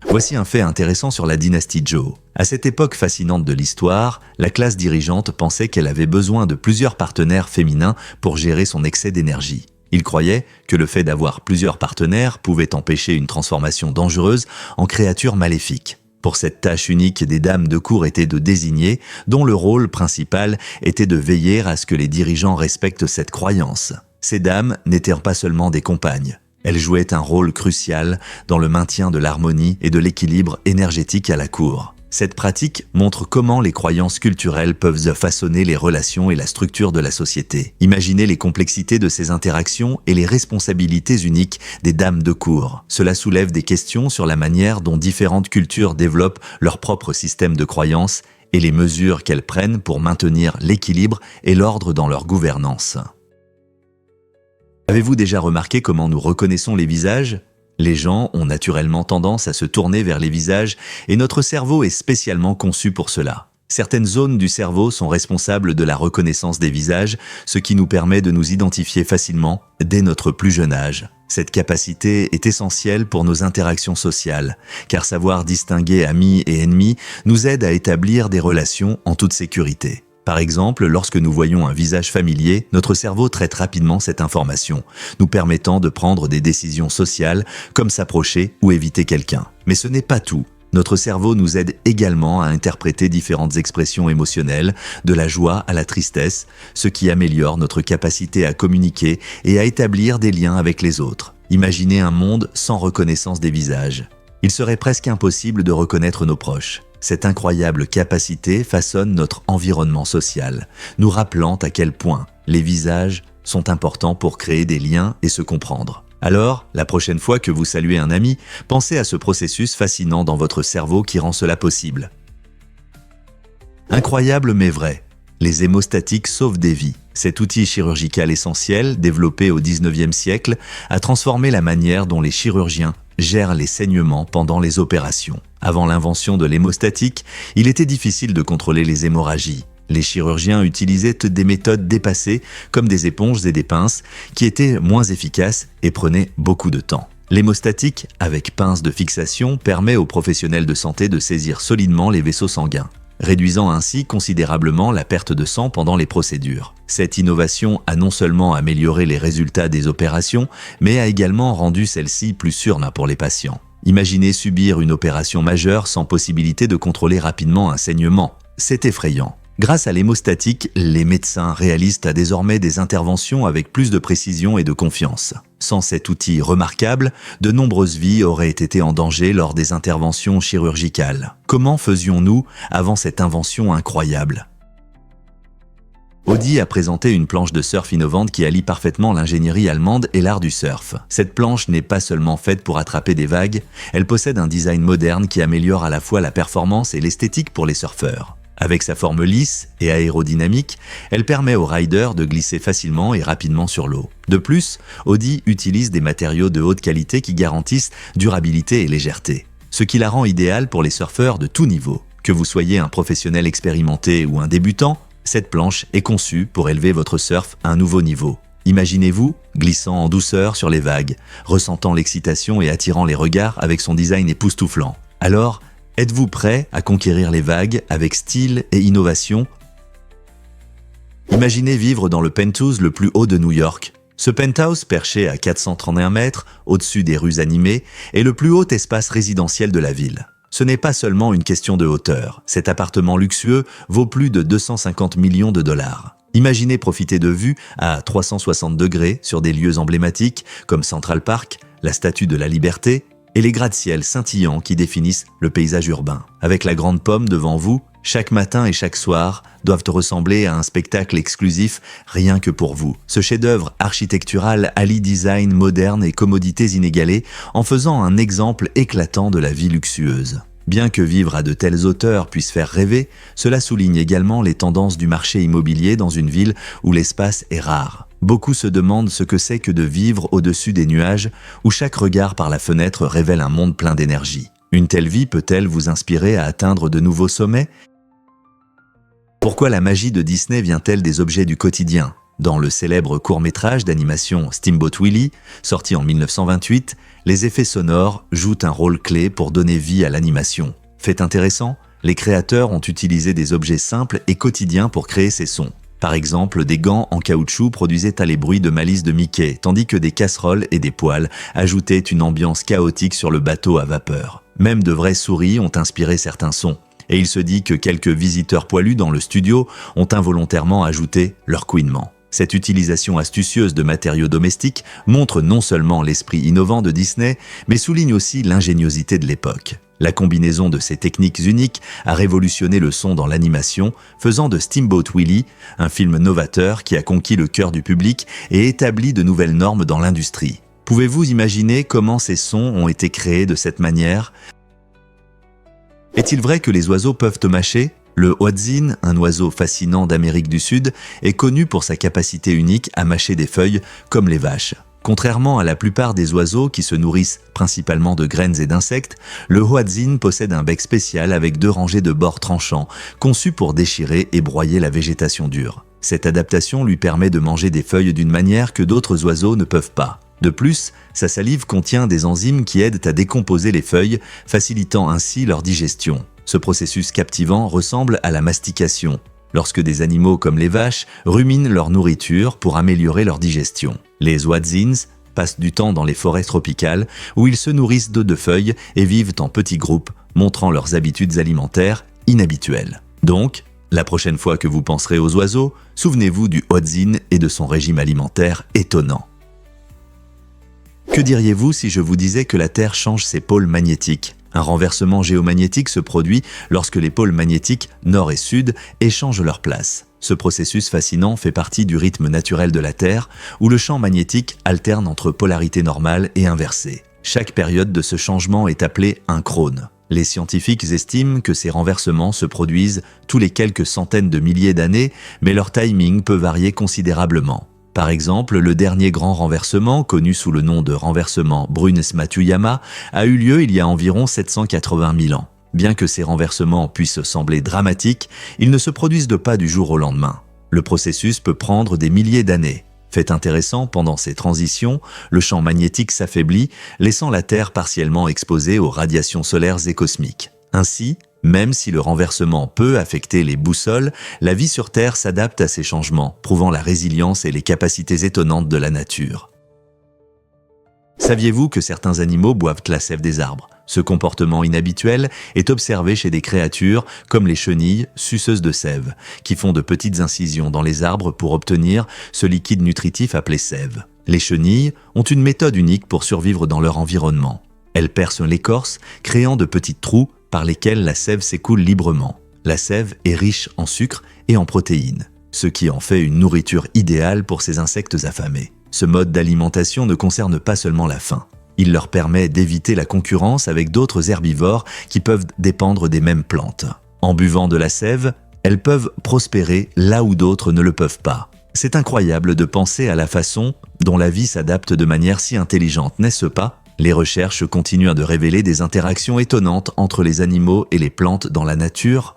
Voici un fait intéressant sur la dynastie Zhou. À cette époque fascinante de l'histoire, la classe dirigeante pensait qu'elle avait besoin de plusieurs partenaires féminins pour gérer son excès d'énergie. Il croyait que le fait d'avoir plusieurs partenaires pouvait empêcher une transformation dangereuse en créatures maléfiques. Pour cette tâche unique, des dames de cour étaient de désigner, dont le rôle principal était de veiller à ce que les dirigeants respectent cette croyance. Ces dames n'étaient pas seulement des compagnes. Elles jouaient un rôle crucial dans le maintien de l'harmonie et de l'équilibre énergétique à la cour. Cette pratique montre comment les croyances culturelles peuvent façonner les relations et la structure de la société. Imaginez les complexités de ces interactions et les responsabilités uniques des dames de cour. Cela soulève des questions sur la manière dont différentes cultures développent leur propre système de croyances et les mesures qu'elles prennent pour maintenir l'équilibre et l'ordre dans leur gouvernance. Avez-vous déjà remarqué comment nous reconnaissons les visages ? Les gens ont naturellement tendance à se tourner vers les visages et notre cerveau est spécialement conçu pour cela. Certaines zones du cerveau sont responsables de la reconnaissance des visages, ce qui nous permet de nous identifier facilement dès notre plus jeune âge. Cette capacité est essentielle pour nos interactions sociales, car savoir distinguer amis et ennemis nous aide à établir des relations en toute sécurité. Par exemple, lorsque nous voyons un visage familier, notre cerveau traite rapidement cette information, nous permettant de prendre des décisions sociales comme s'approcher ou éviter quelqu'un. Mais ce n'est pas tout. Notre cerveau nous aide également à interpréter différentes expressions émotionnelles, de la joie à la tristesse, ce qui améliore notre capacité à communiquer et à établir des liens avec les autres. Imaginez un monde sans reconnaissance des visages. Il serait presque impossible de reconnaître nos proches. Cette incroyable capacité façonne notre environnement social, nous rappelant à quel point les visages sont importants pour créer des liens et se comprendre. Alors, la prochaine fois que vous saluez un ami, pensez à ce processus fascinant dans votre cerveau qui rend cela possible. Incroyable mais vrai, les hémostatiques sauvent des vies. Cet outil chirurgical essentiel, développé au XIXe siècle, a transformé la manière dont les chirurgiens gèrent les saignements pendant les opérations. Avant l'invention de l'hémostatique, il était difficile de contrôler les hémorragies. Les chirurgiens utilisaient des méthodes dépassées, comme des éponges et des pinces, qui étaient moins efficaces et prenaient beaucoup de temps. L'hémostatique, avec pince de fixation, permet aux professionnels de santé de saisir solidement les vaisseaux sanguins, réduisant ainsi considérablement la perte de sang pendant les procédures. Cette innovation a non seulement amélioré les résultats des opérations, mais a également rendu celles-ci plus sûres pour les patients. Imaginez subir une opération majeure sans possibilité de contrôler rapidement un saignement. C'est effrayant. Grâce à l'hémostatique, les médecins réalisent désormais des interventions avec plus de précision et de confiance. Sans cet outil remarquable, de nombreuses vies auraient été en danger lors des interventions chirurgicales. Comment faisions-nous avant cette invention incroyable ? Audi a présenté une planche de surf innovante qui allie parfaitement l'ingénierie allemande et l'art du surf. Cette planche n'est pas seulement faite pour attraper des vagues, elle possède un design moderne qui améliore à la fois la performance et l'esthétique pour les surfeurs. Avec sa forme lisse et aérodynamique, elle permet aux riders de glisser facilement et rapidement sur l'eau. De plus, Audi utilise des matériaux de haute qualité qui garantissent durabilité et légèreté, ce qui la rend idéale pour les surfeurs de tout niveau. Que vous soyez un professionnel expérimenté ou un débutant, cette planche est conçue pour élever votre surf à un nouveau niveau. Imaginez-vous glissant en douceur sur les vagues, ressentant l'excitation et attirant les regards avec son design époustouflant. Alors, êtes-vous prêt à conquérir les vagues avec style et innovation? Imaginez vivre dans le penthouse le plus haut de New York. Ce penthouse, perché à 431 mètres, au-dessus des rues animées, est le plus haut espace résidentiel de la ville. Ce n'est pas seulement une question de hauteur. Cet appartement luxueux vaut plus de 250 millions de dollars. Imaginez profiter de vues à 360 degrés sur des lieux emblématiques comme Central Park, la Statue de la Liberté et les gratte-ciel scintillants qui définissent le paysage urbain. Avec la Grande Pomme devant vous, chaque matin et chaque soir doivent ressembler à un spectacle exclusif rien que pour vous. Ce chef-d'œuvre architectural allie design moderne et commodités inégalées en faisant un exemple éclatant de la vie luxueuse. Bien que vivre à de telles hauteurs puisse faire rêver, cela souligne également les tendances du marché immobilier dans une ville où l'espace est rare. Beaucoup se demandent ce que c'est que de vivre au-dessus des nuages, où chaque regard par la fenêtre révèle un monde plein d'énergie. Une telle vie peut-elle vous inspirer à atteindre de nouveaux sommets? Pourquoi la magie de Disney vient-elle des objets du quotidien? Dans le célèbre court-métrage d'animation Steamboat Willie, sorti en 1928, les effets sonores jouent un rôle clé pour donner vie à l'animation. Fait intéressant, les créateurs ont utilisé des objets simples et quotidiens pour créer ces sons. Par exemple, des gants en caoutchouc produisaient les bruits de malice de Mickey, tandis que des casseroles et des poêles ajoutaient une ambiance chaotique sur le bateau à vapeur. Même de vraies souris ont inspiré certains sons. Et il se dit que quelques visiteurs poilus dans le studio ont involontairement ajouté leur couinement. Cette utilisation astucieuse de matériaux domestiques montre non seulement l'esprit innovant de Disney, mais souligne aussi l'ingéniosité de l'époque. La combinaison de ces techniques uniques a révolutionné le son dans l'animation, faisant de Steamboat Willie un film novateur qui a conquis le cœur du public et établi de nouvelles normes dans l'industrie. Pouvez-vous imaginer comment ces sons ont été créés de cette manière? Est-il vrai que les oiseaux peuvent te mâcher? Le hoatzin, un oiseau fascinant d'Amérique du Sud, est connu pour sa capacité unique à mâcher des feuilles comme les vaches. Contrairement à la plupart des oiseaux qui se nourrissent principalement de graines et d'insectes, le hoatzin possède un bec spécial avec 2 rangées de bords tranchants, conçus pour déchirer et broyer la végétation dure. Cette adaptation lui permet de manger des feuilles d'une manière que d'autres oiseaux ne peuvent pas. De plus, sa salive contient des enzymes qui aident à décomposer les feuilles, facilitant ainsi leur digestion. Ce processus captivant ressemble à la mastication, lorsque des animaux comme les vaches ruminent leur nourriture pour améliorer leur digestion. Les hoatzins passent du temps dans les forêts tropicales où ils se nourrissent de feuilles et vivent en petits groupes, montrant leurs habitudes alimentaires inhabituelles. Donc, la prochaine fois que vous penserez aux oiseaux, souvenez-vous du hoatzin et de son régime alimentaire étonnant. Que diriez-vous si je vous disais que la Terre change ses pôles magnétiques? Un renversement géomagnétique se produit lorsque les pôles magnétiques nord et sud échangent leur place. Ce processus fascinant fait partie du rythme naturel de la Terre, où le champ magnétique alterne entre polarité normale et inversée. Chaque période de ce changement est appelée un crône. Les scientifiques estiment que ces renversements se produisent tous les quelques centaines de milliers d'années, mais leur timing peut varier considérablement. Par exemple, le dernier grand renversement, connu sous le nom de renversement Brunhes-Matuyama, a eu lieu il y a environ 780 000 ans. Bien que ces renversements puissent sembler dramatiques, ils ne se produisent pas du jour au lendemain. Le processus peut prendre des milliers d'années. Fait intéressant, pendant ces transitions, le champ magnétique s'affaiblit, laissant la Terre partiellement exposée aux radiations solaires et cosmiques. Ainsi, même si le renversement peut affecter les boussoles, la vie sur Terre s'adapte à ces changements, prouvant la résilience et les capacités étonnantes de la nature. Saviez-vous que certains animaux boivent la sève des arbres? Ce comportement inhabituel est observé chez des créatures comme les chenilles suceuses de sève, qui font de petites incisions dans les arbres pour obtenir ce liquide nutritif appelé sève. Les chenilles ont une méthode unique pour survivre dans leur environnement. Elles percent l'écorce, créant de petits trous par lesquels la sève s'écoule librement. La sève est riche en sucre et en protéines, ce qui en fait une nourriture idéale pour ces insectes affamés. Ce mode d'alimentation ne concerne pas seulement la faim. Il leur permet d'éviter la concurrence avec d'autres herbivores qui peuvent dépendre des mêmes plantes. En buvant de la sève, elles peuvent prospérer là où d'autres ne le peuvent pas. C'est incroyable de penser à la façon dont la vie s'adapte de manière si intelligente, n'est-ce pas ? Les recherches continuent de révéler des interactions étonnantes entre les animaux et les plantes dans la nature.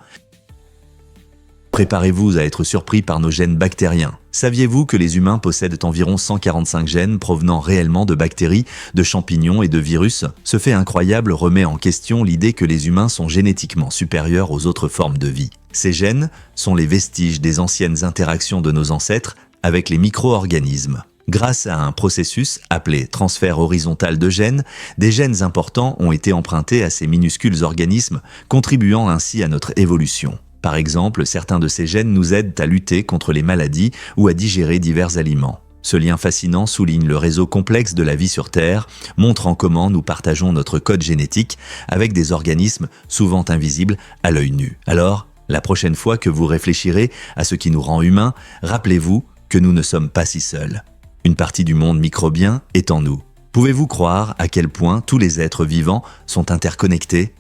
Préparez-vous à être surpris par nos gènes bactériens. Saviez-vous que les humains possèdent environ 145 gènes provenant réellement de bactéries, de champignons et de virus? Ce fait incroyable remet en question l'idée que les humains sont génétiquement supérieurs aux autres formes de vie. Ces gènes sont les vestiges des anciennes interactions de nos ancêtres avec les micro-organismes. Grâce à un processus appelé transfert horizontal de gènes, des gènes importants ont été empruntés à ces minuscules organismes, contribuant ainsi à notre évolution. Par exemple, certains de ces gènes nous aident à lutter contre les maladies ou à digérer divers aliments. Ce lien fascinant souligne le réseau complexe de la vie sur Terre, montrant comment nous partageons notre code génétique avec des organismes souvent invisibles à l'œil nu. Alors, la prochaine fois que vous réfléchirez à ce qui nous rend humains, rappelez-vous que nous ne sommes pas si seuls. Une partie du monde microbien est en nous. Pouvez-vous croire à quel point tous les êtres vivants sont interconnectés ?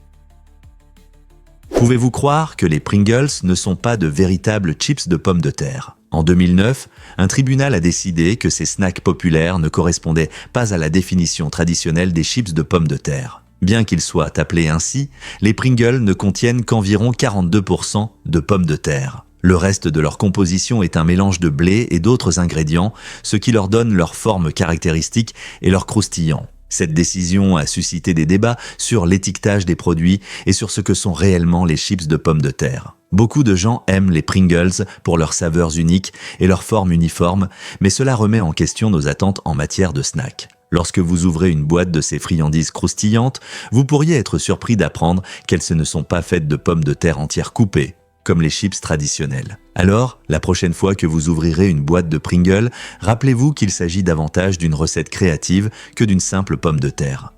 Pouvez-vous croire que les Pringles ne sont pas de véritables chips de pommes de terre? En 2009, un tribunal a décidé que ces snacks populaires ne correspondaient pas à la définition traditionnelle des chips de pommes de terre. Bien qu'ils soient appelés ainsi, les Pringles ne contiennent qu'environ 42% de pommes de terre. Le reste de leur composition est un mélange de blé et d'autres ingrédients, ce qui leur donne leur forme caractéristique et leur croustillant. Cette décision a suscité des débats sur l'étiquetage des produits et sur ce que sont réellement les chips de pommes de terre. Beaucoup de gens aiment les Pringles pour leurs saveurs uniques et leur forme uniforme, mais cela remet en question nos attentes en matière de snacks. Lorsque vous ouvrez une boîte de ces friandises croustillantes, vous pourriez être surpris d'apprendre qu'elles ne sont pas faites de pommes de terre entières coupées, comme les chips traditionnels. Alors, la prochaine fois que vous ouvrirez une boîte de Pringles, rappelez-vous qu'il s'agit davantage d'une recette créative que d'une simple pomme de terre.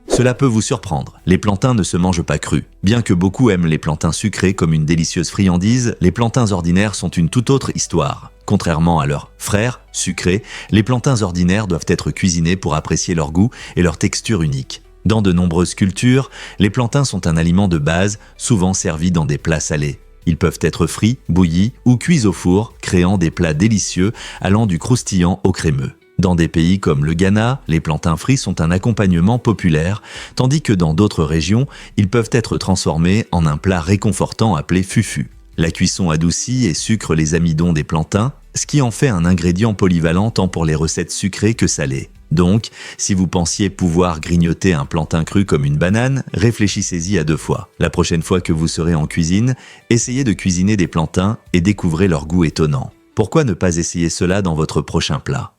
Cela peut vous surprendre, les plantains ne se mangent pas crus. Bien que beaucoup aiment les plantains sucrés comme une délicieuse friandise, les plantains ordinaires sont une toute autre histoire. Contrairement à leurs frères sucrés, les plantains ordinaires doivent être cuisinés pour apprécier leur goût et leur texture unique. Dans de nombreuses cultures, les plantains sont un aliment de base, souvent servi dans des plats salés. Ils peuvent être frits, bouillis ou cuits au four, créant des plats délicieux allant du croustillant au crémeux. Dans des pays comme le Ghana, les plantains frits sont un accompagnement populaire, tandis que dans d'autres régions, ils peuvent être transformés en un plat réconfortant appelé fufu. La cuisson adoucit et sucre les amidons des plantains, ce qui en fait un ingrédient polyvalent tant pour les recettes sucrées que salées. Donc, si vous pensiez pouvoir grignoter un plantain cru comme une banane, réfléchissez-y à 2 fois. La prochaine fois que vous serez en cuisine, essayez de cuisiner des plantains et découvrez leur goût étonnant. Pourquoi ne pas essayer cela dans votre prochain plat ?